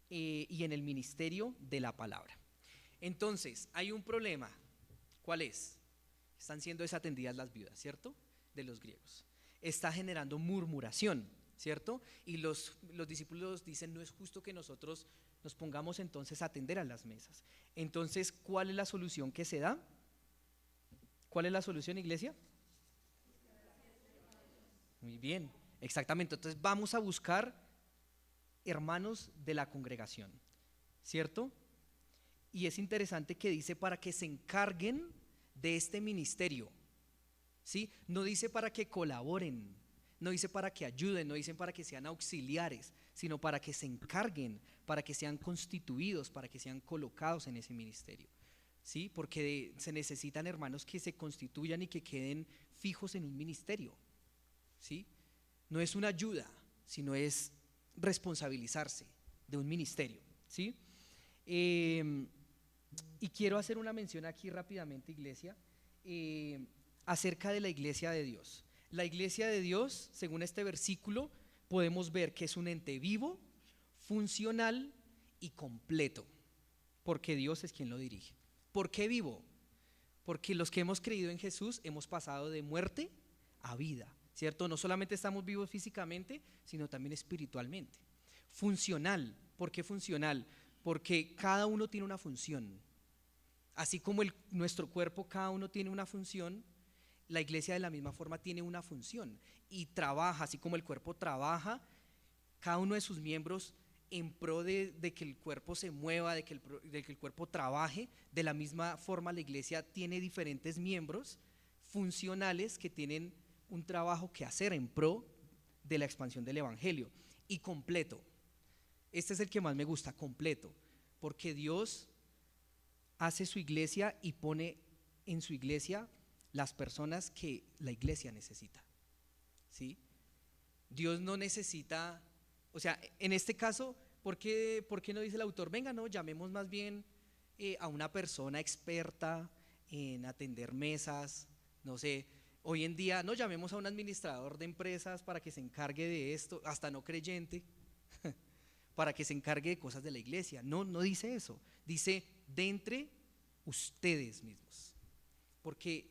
y en el ministerio de la palabra. Entonces, hay un problema. ¿Cuál es? Están siendo desatendidas las viudas, ¿cierto? De los griegos. Está generando murmuración, ¿cierto? Y los discípulos dicen, no es justo que nosotros nos pongamos entonces a atender a las mesas. Entonces, ¿cuál es la solución que se da? ¿Cuál es la solución, iglesia? Muy bien, exactamente. Entonces vamos a buscar hermanos de la congregación, ¿cierto? Y es interesante que dice para que se encarguen de este ministerio, ¿sí? No dice para que colaboren, no dice para que ayuden, no dice para que sean auxiliares, sino para que se encarguen, para que sean constituidos, para que sean colocados en ese ministerio, ¿sí? Porque se necesitan hermanos que se constituyan y que queden fijos en un ministerio, ¿sí? No es una ayuda, sino es responsabilizarse de un ministerio, ¿sí? Y quiero hacer una mención aquí rápidamente, iglesia, acerca de la iglesia de Dios. La iglesia de Dios, según este versículo, podemos ver que es un ente vivo, funcional y completo, porque Dios es quien lo dirige. ¿Por qué vivo? Porque los que hemos creído en Jesús hemos pasado de muerte a vida, ¿cierto? No solamente estamos vivos físicamente, sino también espiritualmente. Funcional, ¿por qué funcional? Porque cada uno tiene una función. Así como nuestro cuerpo, cada uno tiene una función, la iglesia de la misma forma tiene una función y trabaja, así como el cuerpo trabaja, cada uno de sus miembros en pro de que el cuerpo se mueva, de que el cuerpo trabaje. De la misma forma la iglesia tiene diferentes miembros funcionales que tienen un trabajo que hacer en pro de la expansión del evangelio. Y completo, este es el que más me gusta, completo, porque Dios hace su iglesia y pone en su iglesia las personas que la iglesia necesita, ¿sí? Dios no necesita, o sea, en este caso, ¿por qué no dice el autor? Venga, no, llamemos más bien a una persona experta en atender mesas, no sé, Hoy en día no llamemos a un administrador de empresas para que se encargue de esto, hasta no creyente, para que se encargue de cosas de la iglesia. No, no dice eso. Dice de entre ustedes mismos. Porque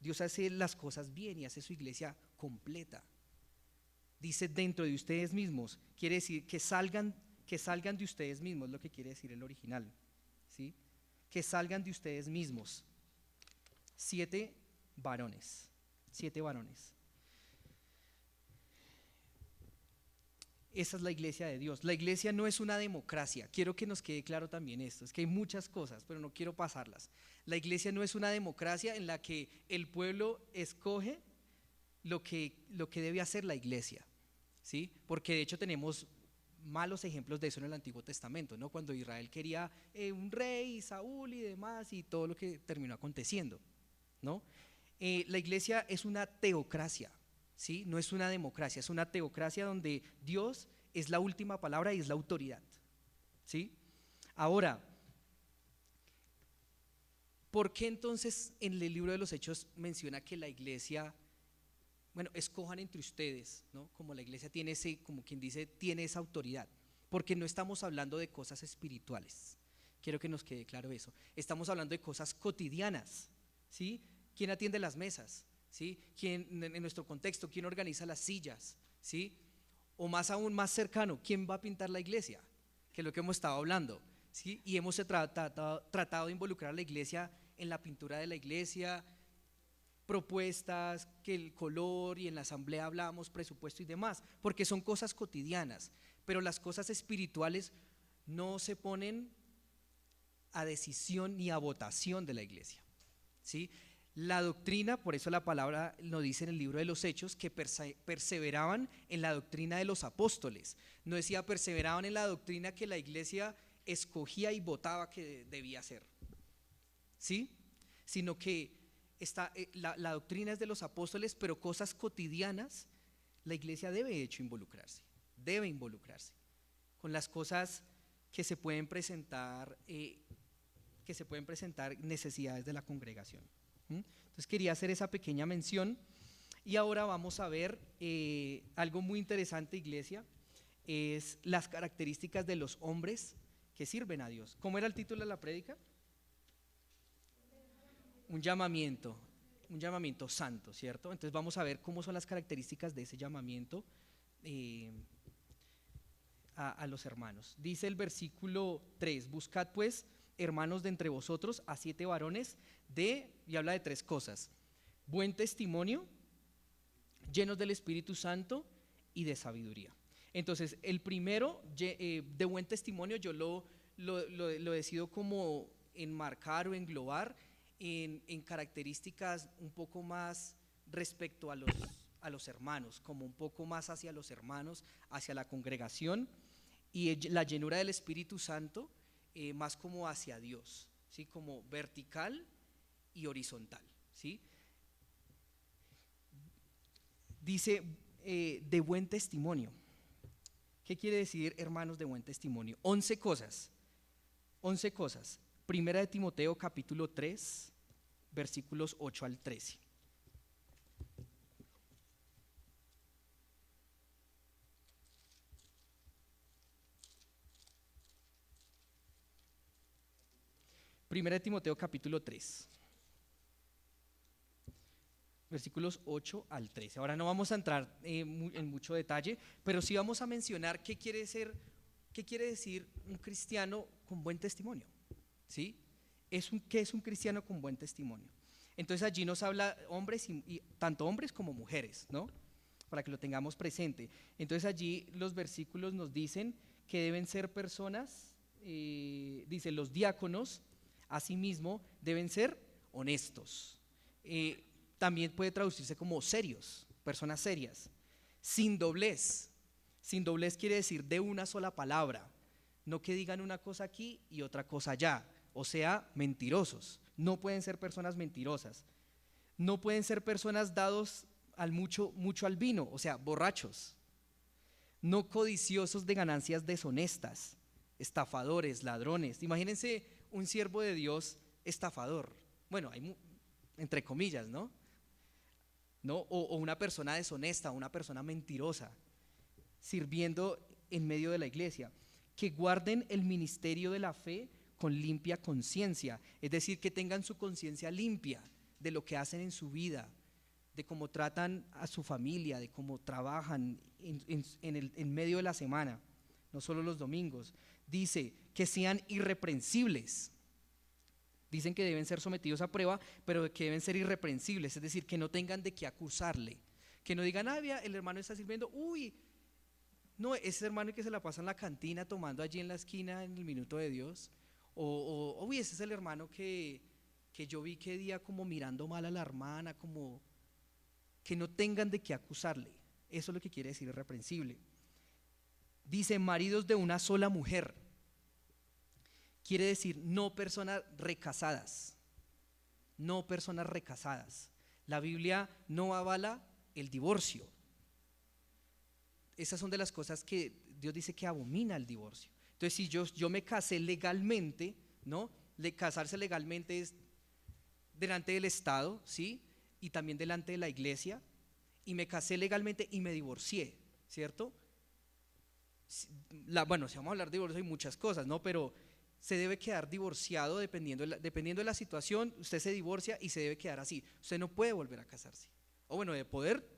Dios hace las cosas bien y hace su iglesia completa. Dice dentro de ustedes mismos. Quiere decir que salgan de ustedes mismos, es lo que quiere decir el original. ¿Sí? Que salgan de ustedes mismos. 7 varones. 7 varones. Esa es la iglesia de Dios. La iglesia no es una democracia. Quiero que nos quede claro también esto. Es que hay muchas cosas, pero no quiero pasarlas. La iglesia no es una democracia en la que el pueblo escoge lo que debe hacer la iglesia, ¿sí? Porque de hecho tenemos malos ejemplos de eso en el Antiguo Testamento, ¿no? Cuando Israel quería un rey, Saúl y demás, y todo lo que terminó aconteciendo, ¿no? La iglesia es una teocracia, ¿sí? No es una democracia, es una teocracia donde Dios es la última palabra y es la autoridad, ¿sí? Ahora, ¿por qué entonces en el libro de los Hechos menciona que la iglesia, bueno, escojan entre ustedes, ¿no? Como la iglesia tiene como quien dice, tiene esa autoridad? Porque no estamos hablando de cosas espirituales. Quiero que nos quede claro eso. Estamos hablando de cosas cotidianas, ¿sí? ¿Quién atiende las mesas? ¿Sí? ¿Quién, en nuestro contexto, quién organiza las sillas? ¿Sí? O más aún, más cercano, ¿quién va a pintar la iglesia? Que es lo que hemos estado hablando, ¿sí? Y hemos tratado de involucrar a la iglesia en la pintura de la iglesia, propuestas, que el color, y en la asamblea hablábamos presupuesto y demás, porque son cosas cotidianas, pero las cosas espirituales no se ponen a decisión ni a votación de la iglesia, ¿sí? La doctrina, por eso la palabra lo dice en el libro de los Hechos, que perseveraban en la doctrina de los apóstoles. No decía perseveraban en la doctrina que la iglesia escogía y votaba que debía ser, ¿sí? Sino que la doctrina es de los apóstoles, pero cosas cotidianas la iglesia debe de hecho involucrarse con las cosas que se pueden presentar, necesidades de la congregación. Entonces quería hacer esa pequeña mención. Y ahora vamos a ver algo muy interesante, iglesia, es las características de los hombres que sirven a Dios. ¿Cómo era el título de la prédica? Un llamamiento santo, ¿cierto? Entonces vamos a ver cómo son las características de ese llamamiento a los hermanos. Dice el versículo 3: buscad pues, hermanos, de entre vosotros a 7 varones y habla de 3 cosas: buen testimonio, llenos del Espíritu Santo y de sabiduría. Entonces el primero, de buen testimonio, yo lo decido como enmarcar o englobar en características un poco más respecto a los hermanos, como un poco más hacia los hermanos, hacia la congregación, y la llenura del Espíritu Santo más como hacia Dios, ¿sí? Como vertical y horizontal, ¿sí? Dice de buen testimonio. ¿Qué quiere decir, hermanos, de buen testimonio? 11 cosas. 11 cosas. Primera de Timoteo capítulo 3, versículos 8 al 13. Primera de Timoteo capítulo 3, versículos 8 al 13. Ahora no vamos a entrar en mucho detalle, pero sí vamos a mencionar qué quiere decir un cristiano con buen testimonio, ¿sí? ¿Qué es un cristiano con buen testimonio? Entonces allí nos habla hombres y tanto hombres como mujeres, ¿no? Para que lo tengamos presente. Entonces allí los versículos nos dicen que deben ser personas, dice los diáconos, asimismo deben ser honestos. También puede traducirse como serios, personas serias, sin doblez. Sin doblez quiere decir de una sola palabra, no que digan una cosa aquí y otra cosa allá, o sea, mentirosos. No pueden ser personas mentirosas. No pueden ser personas dados al mucho al vino, o sea, borrachos. No codiciosos de ganancias deshonestas, estafadores, ladrones. Imagínense un siervo de Dios estafador. Bueno, hay entre comillas, ¿no? ¿no? O una persona deshonesta, una persona mentirosa, sirviendo en medio de la iglesia. Que guarden el ministerio de la fe con limpia conciencia, es decir, que tengan su conciencia limpia de lo que hacen en su vida, de cómo tratan a su familia, de cómo trabajan en medio de la semana, no solo los domingos. Dice que sean irreprensibles. Dicen que deben ser sometidos a prueba, pero que deben ser irreprensibles, es decir, que no tengan de qué acusarle, que no digan, el hermano está sirviendo, no, ese hermano que se la pasa en la cantina tomando allí en la esquina en el minuto de Dios, ese es el hermano que yo vi que día como mirando mal a la hermana, como que no tengan de qué acusarle. Eso es lo que quiere decir irreprensible. Dice maridos de una sola mujer. Quiere decir no personas recasadas. No personas recasadas. La Biblia no avala el divorcio. Esas son de las cosas que Dios dice que abomina el divorcio. Entonces, si yo me casé legalmente, ¿no? Casarse legalmente es delante del Estado, ¿sí? Y también delante de la iglesia, y me casé legalmente y me divorcié, ¿cierto? Si vamos a hablar de divorcio, hay muchas cosas, ¿no? Pero se debe quedar divorciado dependiendo de la situación. Usted se divorcia y se debe quedar así. Usted no puede volver a casarse. O bueno, de poder,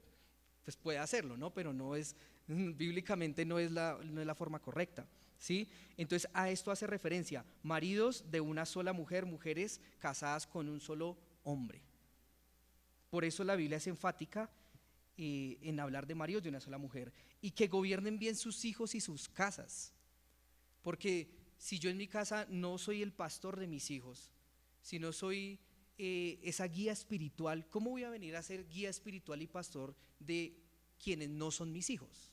pues puede hacerlo, ¿no? Pero no es, bíblicamente no es la forma correcta, ¿sí? Entonces a esto hace referencia, maridos de una sola mujer, mujeres casadas con un solo hombre. Por eso la Biblia es enfática en hablar de maridos de una sola mujer, y que gobiernen bien sus hijos y sus casas. Porque si yo en mi casa no soy el pastor de mis hijos, si no soy esa guía espiritual, ¿cómo voy a venir a ser guía espiritual y pastor de quienes no son mis hijos?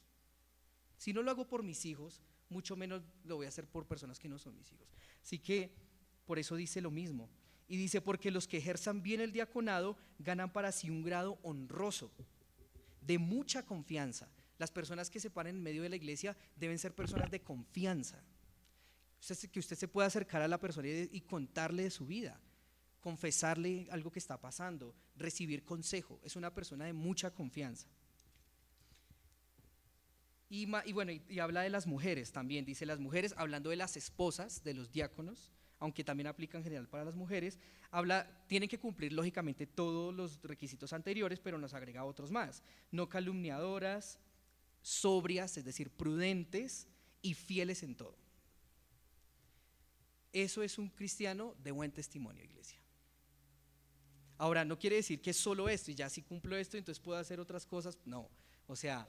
Si no lo hago por mis hijos, mucho menos lo voy a hacer por personas que no son mis hijos. Así que por eso dice lo mismo. Y dice, porque los que ejerzan bien el diaconado ganan para sí un grado honroso, de mucha confianza. Las personas que se paran en medio de la iglesia deben ser personas de confianza. Que usted se pueda acercar a la persona y contarle de su vida, confesarle algo que está pasando, recibir consejo. Es una persona de mucha confianza. Y habla de las mujeres también. Dice las mujeres, hablando de las esposas de los diáconos, aunque también aplica en general para las mujeres, tienen que cumplir lógicamente todos los requisitos anteriores, pero nos agrega otros más: no calumniadoras, sobrias, es decir, prudentes y fieles en todo. Eso es un cristiano de buen testimonio, iglesia. Ahora, no quiere decir que es solo esto, y ya si cumplo esto, entonces puedo hacer otras cosas. No, o sea,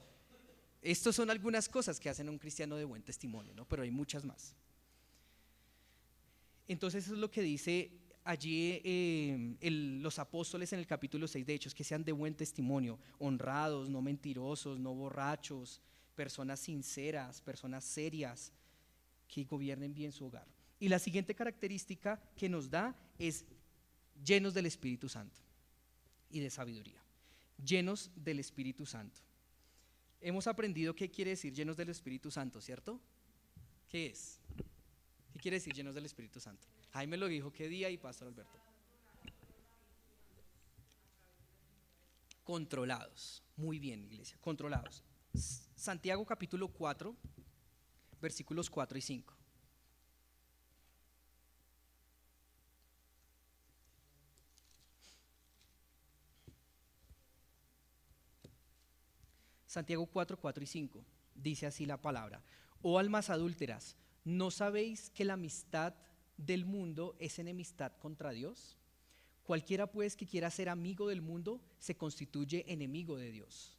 estas son algunas cosas que hacen a un cristiano de buen testimonio, ¿no? Pero hay muchas más. Entonces eso es lo que dice allí los apóstoles en el capítulo 6 de Hechos, que sean de buen testimonio, honrados, no mentirosos, no borrachos, personas sinceras, personas serias, que gobiernen bien su hogar. Y la siguiente característica que nos da es llenos del Espíritu Santo y de sabiduría. Llenos del Espíritu Santo. Hemos aprendido qué quiere decir llenos del Espíritu Santo, ¿cierto? ¿Qué es? ¿Qué quiere decir llenos del Espíritu Santo? Jaime lo dijo qué día y Pastor Alberto. Controlados. Muy bien, iglesia, controlados. Santiago capítulo 4, versículos 4 y 5. Santiago 4, 4 y 5, dice así la palabra: oh almas adúlteras, ¿no sabéis que la amistad del mundo es enemistad contra Dios? Cualquiera pues que quiera ser amigo del mundo se constituye enemigo de Dios.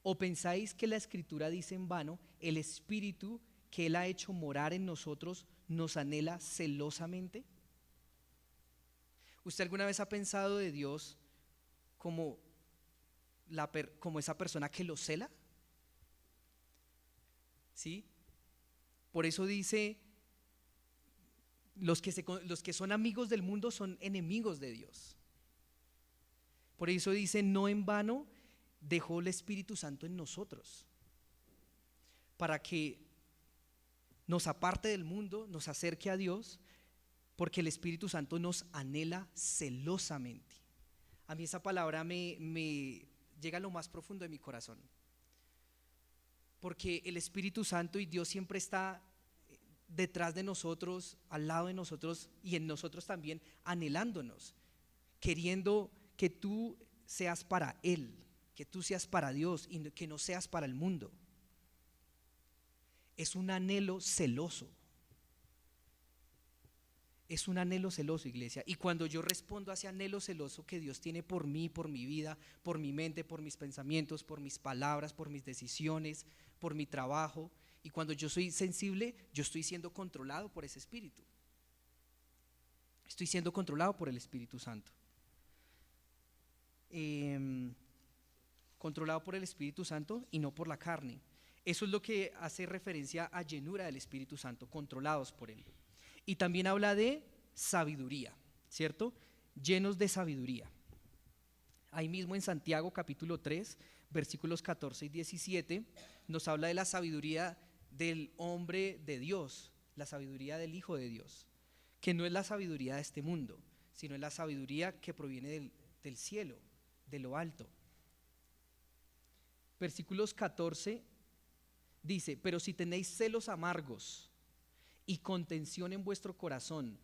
¿O pensáis que la Escritura dice en vano, el Espíritu que Él ha hecho morar en nosotros nos anhela celosamente? ¿Usted alguna vez ha pensado de Dios como esa persona que lo cela? ¿Sí? Por eso dice, los que son amigos del mundo son enemigos de Dios. Por eso dice, no en vano dejó el Espíritu Santo en nosotros, para que nos aparte del mundo, nos acerque a Dios, porque el Espíritu Santo nos anhela celosamente. A mí esa palabra me llega a lo más profundo de mi corazón. Porque el Espíritu Santo y Dios siempre está detrás de nosotros, al lado de nosotros y en nosotros también, anhelándonos, queriendo que tú seas para Él, que tú seas para Dios y que no seas para el mundo. Es un anhelo celoso. Es un anhelo celoso, iglesia. Y cuando yo respondo a ese anhelo celoso que Dios tiene por mí, por mi vida, por mi mente, por mis pensamientos, por mis palabras, por mis decisiones, por mi trabajo, y cuando yo soy sensible, yo estoy siendo controlado por ese Espíritu. Estoy siendo controlado por el Espíritu Santo. Controlado por el Espíritu Santo y no por la carne. Eso es lo que hace referencia a llenura del Espíritu Santo, controlados por Él. Y también habla de sabiduría, ¿cierto? Llenos de sabiduría. Ahí mismo en Santiago capítulo 3, versículos 14 y 17, nos habla de la sabiduría del hombre de Dios, la sabiduría del Hijo de Dios, que no es la sabiduría de este mundo, sino es la sabiduría que proviene del cielo, de lo alto. Versículos 14 dice: pero si tenéis celos amargos y contención en vuestro corazón,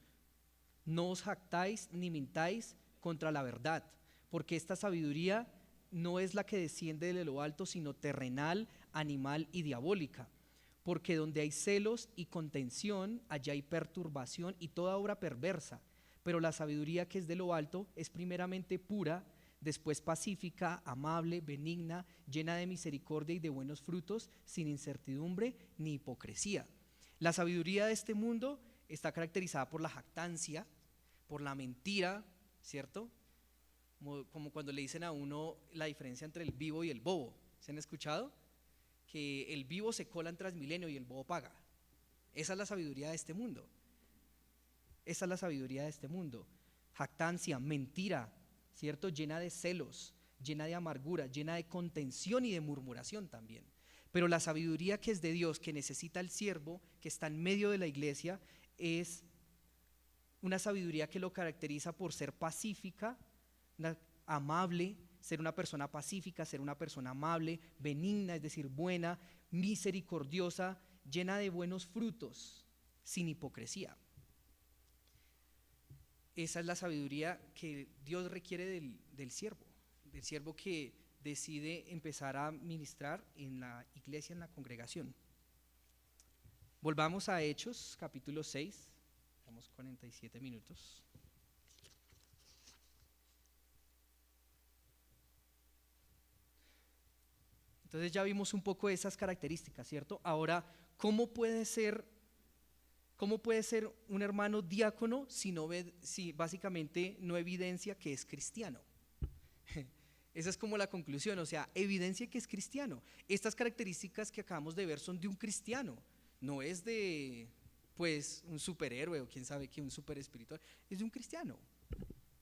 no os jactáis ni mintáis contra la verdad, porque esta sabiduría no es la que desciende de lo alto, sino terrenal, animal y diabólica. Porque donde hay celos y contención, allá hay perturbación y toda obra perversa. Pero la sabiduría que es de lo alto es primeramente pura, después pacífica, amable, benigna, llena de misericordia y de buenos frutos, sin incertidumbre ni hipocresía. La sabiduría de este mundo está caracterizada por la jactancia, por la mentira, ¿cierto? Como cuando le dicen a uno la diferencia entre el vivo y el bobo. ¿Se han escuchado? Que el vivo se cola en Transmilenio y el bobo paga. Esa es la sabiduría de este mundo. Esa es la sabiduría de este mundo. Jactancia, mentira, ¿cierto? Llena de celos, llena de amargura, llena de contención y de murmuración también. Pero la sabiduría que es de Dios, que necesita el siervo, que está en medio de la iglesia, es una sabiduría que lo caracteriza por ser pacífica, amable, ser una persona pacífica, ser una persona amable, benigna, es decir, buena, misericordiosa, llena de buenos frutos, sin hipocresía. Esa es la sabiduría que Dios requiere del siervo que decide empezar a ministrar en la iglesia, en la congregación. Volvamos a Hechos, capítulo 6, tenemos 47 minutos. Entonces ya vimos un poco esas características, ¿cierto? Ahora, ¿cómo puede ser un hermano diácono si básicamente no evidencia que es cristiano? Esa es como la conclusión, o sea, evidencia que es cristiano. Estas características que acabamos de ver son de un cristiano, no es de pues un superhéroe o quién sabe qué, un super espiritual, es de un cristiano.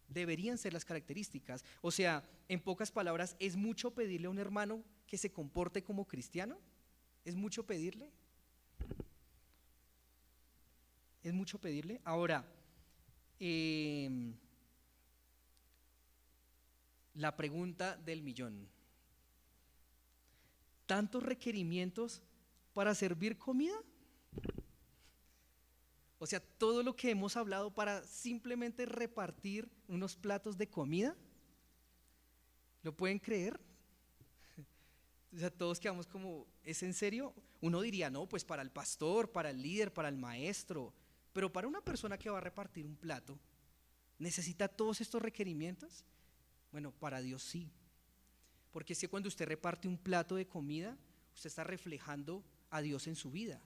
Deberían ser las características. O sea, en pocas palabras, ¿es mucho pedirle a un hermano que se comporte como cristiano? ¿Es mucho pedirle? ¿Es mucho pedirle? Ahora, la pregunta del millón: ¿tantos requerimientos para servir comida? O sea, todo lo que hemos hablado para simplemente repartir unos platos de comida, ¿lo pueden creer? O sea, todos quedamos como, ¿es en serio? Uno diría, no, pues para el pastor, para el líder, para el maestro, pero para una persona que va a repartir un plato, ¿necesita todos estos requerimientos? Bueno, para Dios sí, porque es que cuando usted reparte un plato de comida, usted está reflejando a Dios en su vida.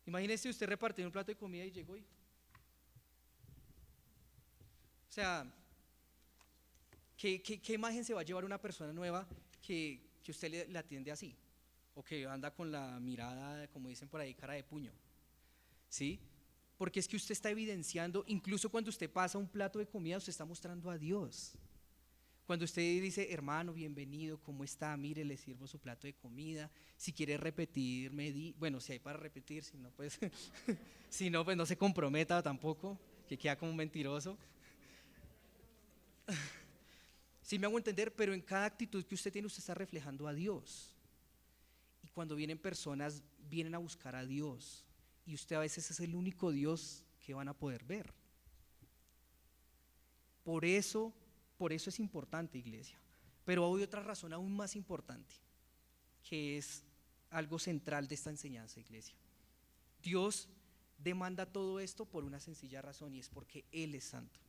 Imagínese usted repartiendo un plato de comida y llegó y… O sea, ¿qué imagen se va a llevar una persona nueva que usted le atiende así? O que anda con la mirada, como dicen por ahí, cara de puño. ¿Sí? Porque es que usted está evidenciando, incluso cuando usted pasa un plato de comida, usted está mostrando a Dios. Cuando usted dice, hermano, bienvenido, ¿cómo está? Mire, le sirvo su plato de comida. Si quiere repetir, bueno, si hay para repetir, si no, pues, si no, pues no se comprometa tampoco, que queda como un mentiroso. Sí me hago entender, pero en cada actitud que usted tiene, usted está reflejando a Dios. Y cuando vienen personas, vienen a buscar a Dios. Y usted a veces es el único Dios que van a poder ver. Por eso es importante, iglesia. Pero hay otra razón aún más importante, que es algo central de esta enseñanza, iglesia. Dios demanda todo esto por una sencilla razón, y es porque Él es santo.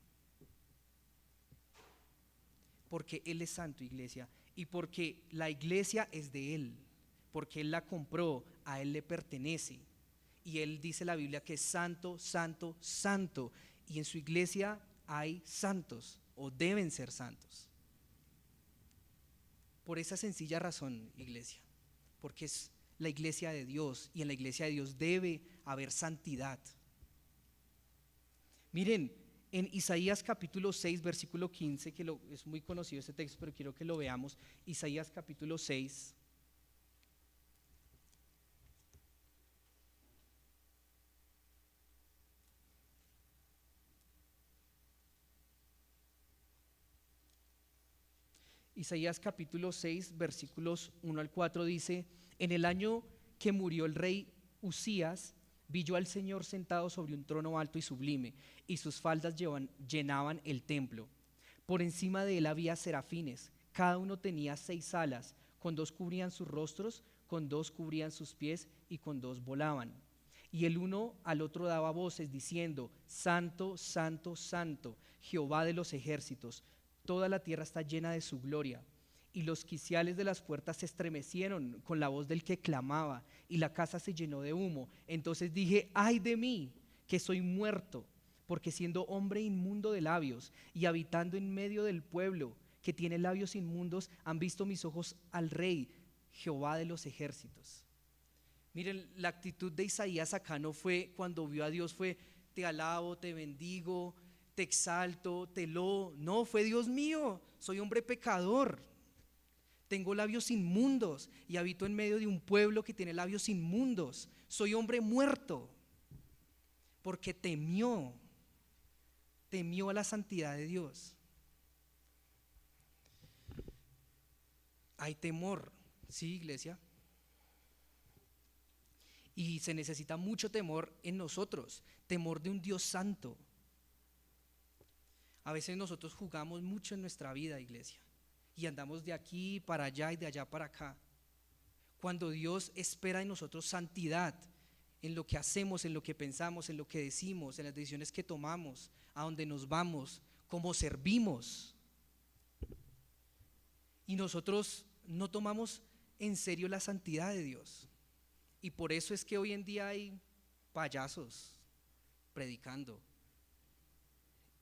Porque Él es santo, iglesia, y porque la iglesia es de Él, porque Él la compró, a Él le pertenece. Y Él dice en la Biblia que es santo, santo, santo, y en su iglesia hay santos, o deben ser santos. Por esa sencilla razón, iglesia, porque es la iglesia de Dios, y en la iglesia de Dios debe haber santidad. Miren, en Isaías capítulo 6, versículo 15, es muy conocido este texto, pero quiero que lo veamos. Isaías capítulo 6. Isaías capítulo 6, versículos 1 al 4 dice: en el año que murió el rey Usías, vi yo al Señor sentado sobre un trono alto y sublime, y sus faldas llenaban el templo. Por encima de él había serafines, cada uno tenía 6 alas, con 2 cubrían sus rostros, con 2 cubrían sus pies, y con 2 volaban. Y el uno al otro daba voces diciendo: Santo, santo, santo, Jehová de los ejércitos, toda la tierra está llena de su gloria. Y los quiciales de las puertas se estremecieron con la voz del que clamaba, y la casa se llenó de humo. Entonces dije: ay de mí, que soy muerto, porque siendo hombre inmundo de labios y habitando en medio del pueblo que tiene labios inmundos, han visto mis ojos al Rey, Jehová de los ejércitos. Miren, la actitud de Isaías acá no fue, cuando vio a Dios, fue: te alabo, te bendigo, te exalto, te lo. No, fue: Dios mío, soy hombre pecador, tengo labios inmundos y habito en medio de un pueblo que tiene labios inmundos. Soy hombre muerto, porque temió a la santidad de Dios. Hay temor, sí, iglesia. Y se necesita mucho temor en nosotros, temor de un Dios santo. A veces nosotros jugamos mucho en nuestra vida, iglesia, y andamos de aquí para allá y de allá para acá, cuando Dios espera de nosotros santidad en lo que hacemos, en lo que pensamos, en lo que decimos, en las decisiones que tomamos, a dónde nos vamos, cómo servimos. Y nosotros no tomamos en serio la santidad de Dios. Y por eso es que hoy en día hay payasos predicando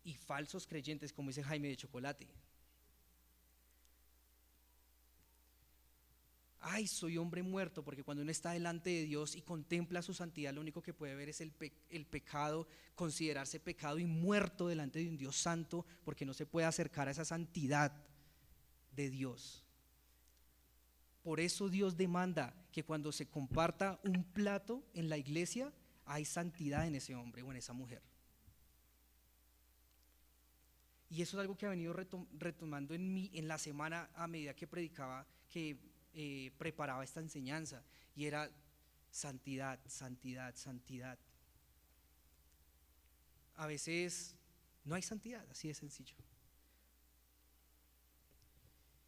y falsos creyentes, como dice Jaime de Chocolate. Ay, soy hombre muerto, porque cuando uno está delante de Dios y contempla su santidad, lo único que puede ver es el pecado, considerarse pecado y muerto delante de un Dios santo, porque no se puede acercar a esa santidad de Dios. Por eso Dios demanda que cuando se comparta un plato en la iglesia, hay santidad en ese hombre o en esa mujer. Y eso es algo que ha venido retomando en mí en la semana a medida que predicaba, que preparaba esta enseñanza, y era santidad, santidad, santidad. A veces no hay santidad, así de sencillo.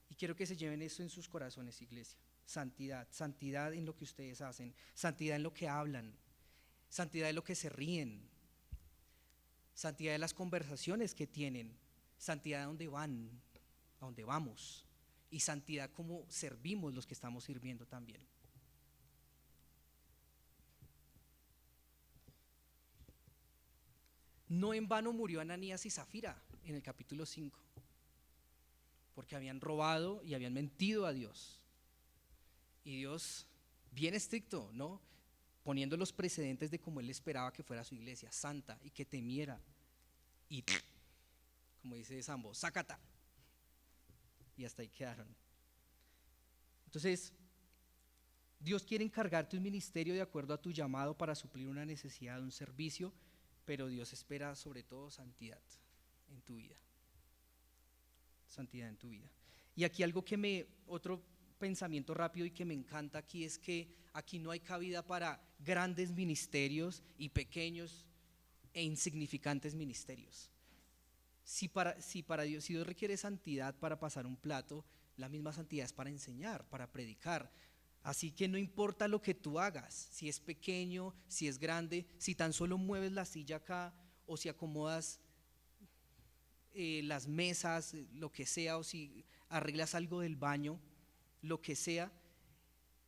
Y quiero que se lleven eso en sus corazones, iglesia. Santidad, santidad en lo que ustedes hacen, santidad en lo que hablan, santidad en lo que se ríen, santidad en las conversaciones que tienen, santidad a dónde van, a dónde vamos, y santidad como servimos los que estamos sirviendo también. No en vano murió Ananías y Zafira en el capítulo 5, porque habían robado y habían mentido a Dios. Y Dios, bien estricto, ¿no?, poniendo los precedentes de cómo Él esperaba que fuera su iglesia, santa y que temiera. Y como dice Sambo, sácata. Y hasta ahí quedaron. Entonces, Dios quiere encargarte un ministerio de acuerdo a tu llamado para suplir una necesidad, un servicio, pero Dios espera sobre todo santidad en tu vida. santidad en tu vida. Y aquí otro pensamiento rápido y que me encanta aquí es que aquí no hay cabida para grandes ministerios y pequeños e insignificantes ministerios. Si Dios requiere santidad para pasar un plato, la misma santidad es para enseñar, para predicar. Así que no importa lo que tú hagas, si es pequeño, si es grande, si tan solo mueves la silla acá o si acomodas las mesas, lo que sea, o si arreglas algo del baño, lo que sea,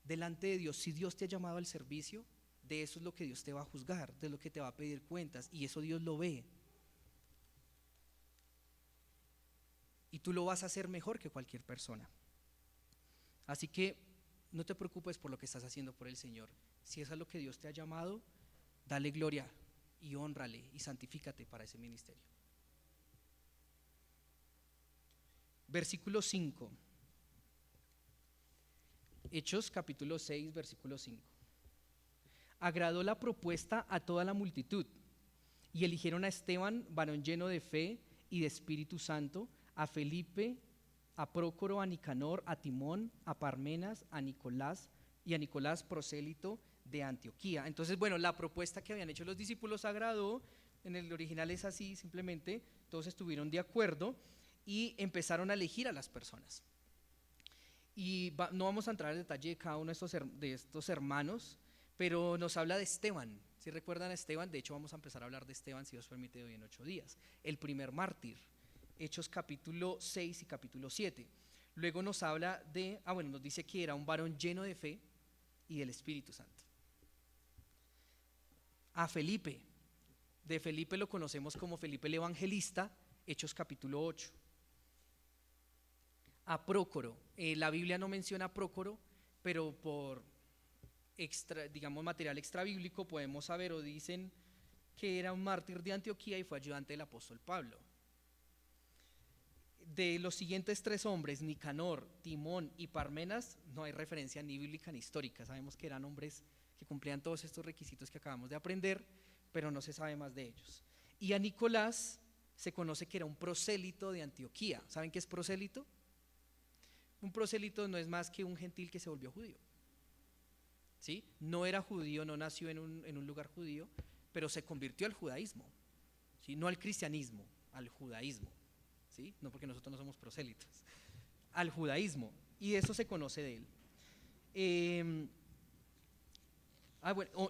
delante de Dios, si Dios te ha llamado al servicio, de eso es lo que Dios te va a juzgar, de lo que te va a pedir cuentas, y eso Dios lo ve. Y tú lo vas a hacer mejor que cualquier persona. Así que no te preocupes por lo que estás haciendo por el Señor. Si es a lo que Dios te ha llamado, dale gloria y hónrale y santifícate para ese ministerio. Versículo 5. Hechos capítulo 6, versículo 5. Agradó la propuesta a toda la multitud y eligieron a Esteban, varón lleno de fe y de Espíritu Santo, a Felipe, a Prócoro, a Nicanor, a Timón, a Parmenas, a Nicolás prosélito de Antioquía. Entonces, bueno, la propuesta que habían hecho los discípulos agradó. En el original es así, simplemente todos estuvieron de acuerdo y empezaron a elegir a las personas. Y no vamos a entrar en detalle de cada uno de estos hermanos, pero nos habla de Esteban. Si recuerdan a Esteban, de hecho vamos a empezar a hablar de Esteban, si Dios permite, hoy en 8 días. El primer mártir, Hechos capítulo 6 y capítulo 7. Luego nos habla nos dice que era un varón lleno de fe y del Espíritu Santo. A Felipe, de Felipe lo conocemos como Felipe el Evangelista, Hechos capítulo 8. A Prócoro, la Biblia no menciona a Prócoro, pero por material extrabíblico podemos saber o dicen que era un mártir de Antioquía y fue ayudante del apóstol Pablo. De los siguientes 3 hombres, Nicanor, Timón y Parmenas, no hay referencia ni bíblica ni histórica. Sabemos que eran hombres que cumplían todos estos requisitos que acabamos de aprender, pero no se sabe más de ellos. Y a Nicolás se conoce que era un prosélito de Antioquía. ¿Saben qué es prosélito? Un prosélito no es más que un gentil que se volvió judío. ¿Sí? No era judío, no nació en un lugar judío, pero se convirtió al judaísmo. ¿Sí? No al cristianismo, al judaísmo. ¿Sí? No, porque nosotros no somos prosélitos, al judaísmo, y eso se conoce de él.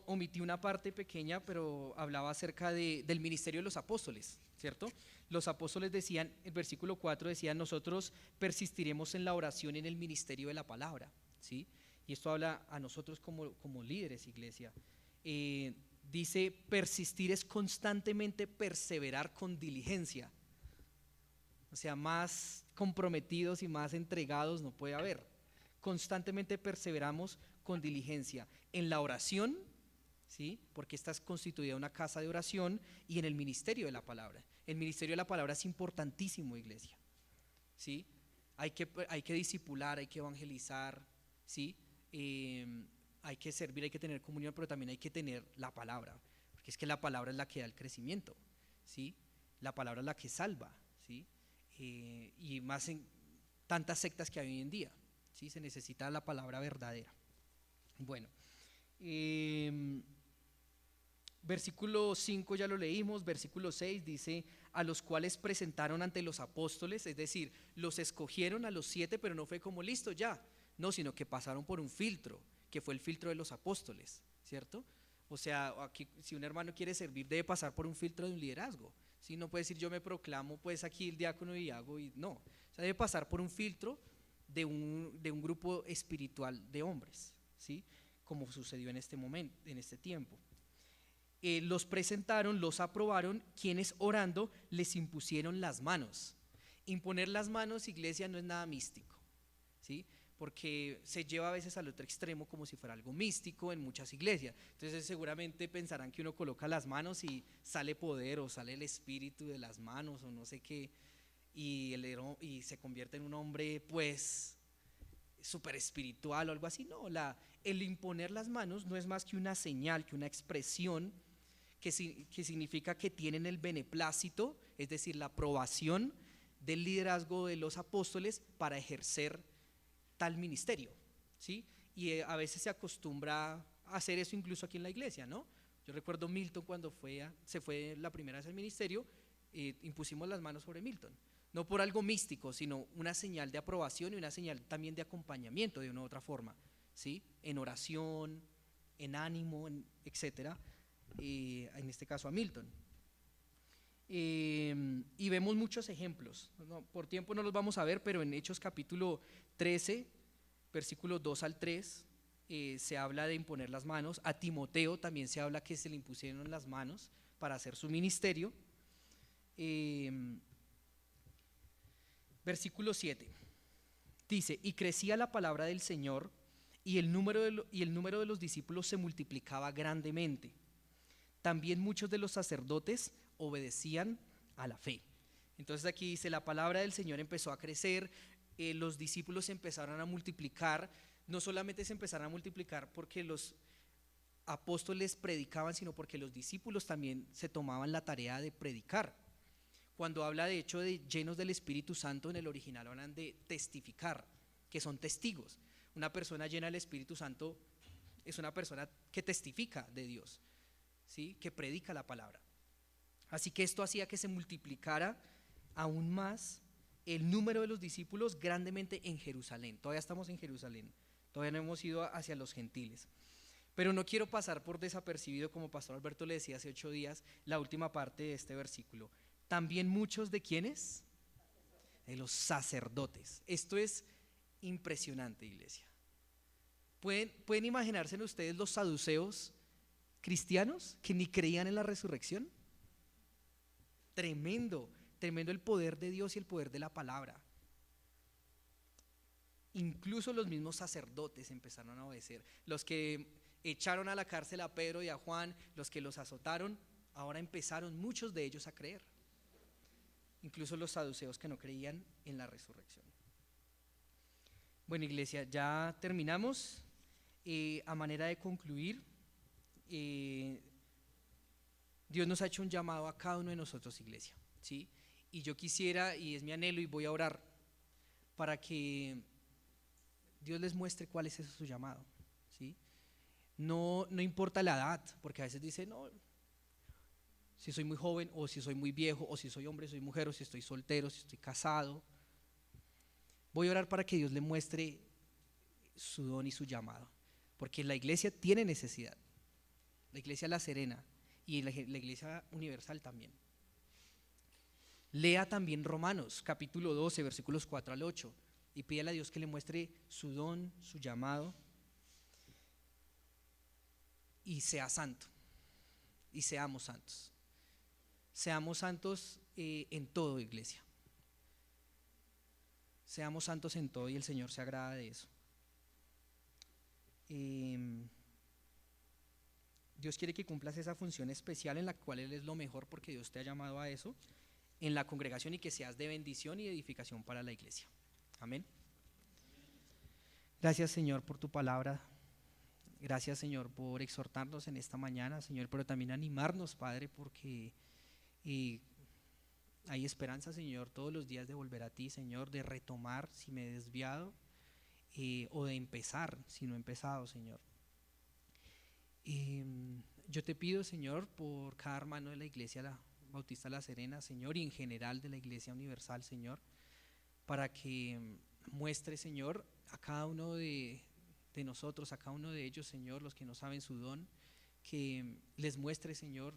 Omití una parte pequeña, pero hablaba acerca del ministerio de los apóstoles, ¿cierto? Los apóstoles decían, el versículo 4 decía, nosotros persistiremos en la oración y en el ministerio de la palabra, ¿sí? Y esto habla a nosotros como líderes, iglesia. Dice, persistir es constantemente perseverar con diligencia. O sea, más comprometidos y más entregados no puede haber. Constantemente perseveramos con diligencia en la oración, ¿sí? Porque esta es constituida una casa de oración, y en el ministerio de la palabra. El ministerio de la palabra es importantísimo, iglesia, ¿sí? Hay que discipular, hay que evangelizar, ¿sí? Hay que servir, hay que tener comunión, pero también hay que tener la palabra, porque es que la palabra es la que da el crecimiento, ¿sí? La palabra es la que salva, ¿sí? Y más en tantas sectas que hay hoy en día, ¿sí? Se necesita la palabra verdadera. Bueno, versículo 5 ya lo leímos. Versículo 6 dice, a los cuales presentaron ante los apóstoles, es decir, los escogieron a los 7, pero no fue como listo ya, no, sino que pasaron por un filtro, que fue el filtro de los apóstoles, ¿cierto? O sea, aquí, si un hermano quiere servir, debe pasar por un filtro de un liderazgo. ¿Sí? No puede decir yo me proclamo pues aquí el diácono y hago, y no, o sea, debe pasar por un filtro de un grupo espiritual de hombres, ¿sí? Como sucedió en este momento, en este tiempo. Los presentaron, los aprobaron, quienes orando les impusieron las manos. Imponer las manos, iglesia, no es nada místico, ¿sí? Porque se lleva a veces al otro extremo como si fuera algo místico en muchas iglesias. Entonces seguramente pensarán que uno coloca las manos y sale poder o sale el espíritu de las manos o no sé qué, y se convierte en un hombre pues súper espiritual o algo así. No, el imponer las manos no es más que una señal, que una expresión que significa que tienen el beneplácito, es decir, la aprobación del liderazgo de los apóstoles para ejercer tal ministerio, ¿sí? Y a veces se acostumbra a hacer eso incluso aquí en la iglesia, ¿no? Yo recuerdo Milton cuando se fue la primera vez al ministerio, impusimos las manos sobre Milton, no por algo místico, sino una señal de aprobación y una señal también de acompañamiento de una u otra forma, ¿sí? En oración, en ánimo, etcétera, en este caso a Milton. Y vemos muchos ejemplos, ¿no? Por tiempo no los vamos a ver, pero en Hechos capítulo 13, versículos 2 al 3, se habla de imponer las manos. A Timoteo también se habla que se le impusieron las manos para hacer su ministerio. Versículo 7 dice: y crecía la palabra del Señor, y el número de los discípulos se multiplicaba grandemente. También muchos de los sacerdotes obedecían a la fe. Entonces aquí dice, la palabra del Señor empezó a crecer, los discípulos se empezaron a multiplicar. No solamente se empezaron a multiplicar porque los apóstoles predicaban, sino porque los discípulos también se tomaban la tarea de predicar. Cuando habla de hecho de llenos del Espíritu Santo, en el original hablan de testificar, que son testigos. Una persona llena del Espíritu Santo es una persona que testifica de Dios, ¿sí? Que predica la palabra. Así que esto hacía que se multiplicara aún más el número de los discípulos grandemente en Jerusalén. Todavía estamos en Jerusalén, todavía no hemos ido hacia los gentiles. Pero no quiero pasar por desapercibido, como Pastor Alberto le decía hace 8 días, la última parte de este versículo. También muchos de ¿quiénes? De los sacerdotes. Esto es impresionante, iglesia. ¿Pueden imaginarse ustedes los saduceos cristianos que ni creían en la resurrección? Tremendo, tremendo el poder de Dios y el poder de la palabra. Incluso los mismos sacerdotes empezaron a obedecer. Los que echaron a la cárcel a Pedro y a Juan, los que los azotaron, ahora empezaron muchos de ellos a creer. Incluso los saduceos que no creían en la resurrección. Bueno, iglesia, ya terminamos. A manera de concluir, Dios nos ha hecho un llamado a cada uno de nosotros, iglesia, ¿sí? Y yo quisiera, y es mi anhelo, y voy a orar para que Dios les muestre cuál es ese su llamado, ¿sí? No importa la edad, porque a veces dicen, no, si soy muy joven, o si soy muy viejo, o si soy hombre, soy mujer, o si estoy soltero, si estoy casado. Voy a orar para que Dios le muestre su don y su llamado, porque la iglesia tiene necesidad, la iglesia La Serena y la iglesia universal también. Lea también Romanos capítulo 12 versículos 4 al 8 y pídale a Dios que le muestre su don, su llamado, y sea santo, y seamos santos. Seamos santos en todo, iglesia. Seamos santos en todo y el Señor se agrada de eso. Dios quiere que cumplas esa función especial en la cual Él es lo mejor, porque Dios te ha llamado a eso en la congregación, y que seas de bendición y edificación para la iglesia. Amén. Gracias, Señor, por tu palabra. Gracias, Señor, por exhortarnos en esta mañana, Señor, pero también animarnos, Padre, porque hay esperanza, Señor, todos los días de volver a ti, Señor, de retomar si me he desviado, o de empezar si no he empezado, Señor. Yo te pido, Señor, por cada hermano de la iglesia Bautista La Serena, Señor, y en general de la iglesia universal, Señor, para que muestre, Señor, a cada uno de nosotros, a cada uno de ellos, Señor, los que no saben su don, que les muestre, Señor,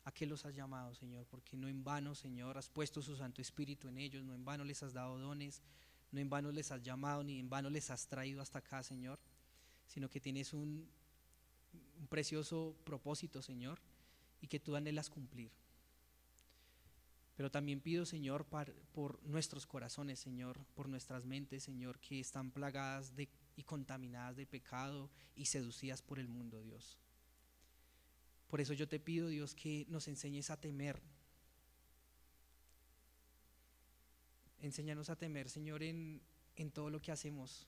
a qué los has llamado, Señor, porque no en vano, Señor, has puesto su Santo Espíritu en ellos, no en vano les has dado dones, no en vano les has llamado, ni en vano les has traído hasta acá, Señor, sino que tienes un precioso propósito, Señor, y que tú anhelas cumplir. Pero también pido, Señor, por nuestros corazones, Señor, por nuestras mentes, Señor, que están plagadas y contaminadas de pecado y seducidas por el mundo, Dios. Por eso yo te pido, Dios, que nos enseñes a temer. Enséñanos a temer, Señor, en todo lo que hacemos.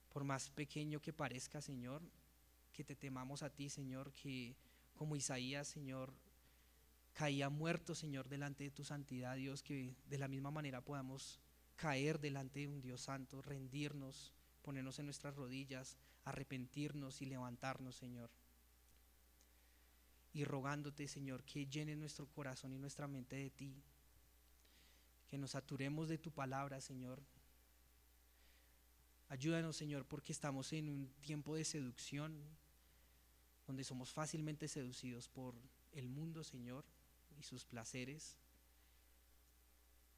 Por más pequeño que parezca, Señor, que te temamos a ti, Señor, que como Isaías, Señor, caía muerto, Señor, delante de tu santidad, Dios, que de la misma manera podamos caer delante de un Dios santo, rendirnos, ponernos en nuestras rodillas, arrepentirnos y levantarnos, Señor. Y rogándote, Señor, que llenes nuestro corazón y nuestra mente de ti, que nos saturemos de tu palabra, Señor. Ayúdanos, Señor, porque estamos en un tiempo de seducción, donde somos fácilmente seducidos por el mundo, Señor, y sus placeres.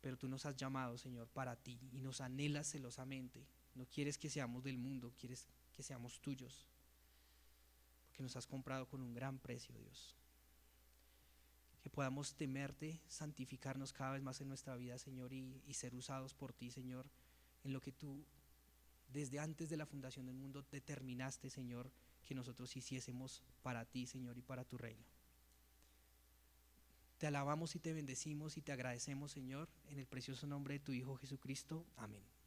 Pero tú nos has llamado, Señor, para ti y nos anhelas celosamente. No quieres que seamos del mundo, quieres que seamos tuyos, porque nos has comprado con un gran precio, Dios. Que podamos temerte, santificarnos cada vez más en nuestra vida, Señor, y ser usados por ti, Señor, en lo que tú desde antes de la fundación del mundo determinaste, Señor, que nosotros hiciésemos para ti, Señor, y para tu reino. Te alabamos y te bendecimos y te agradecemos, Señor, en el precioso nombre de tu Hijo Jesucristo. Amén.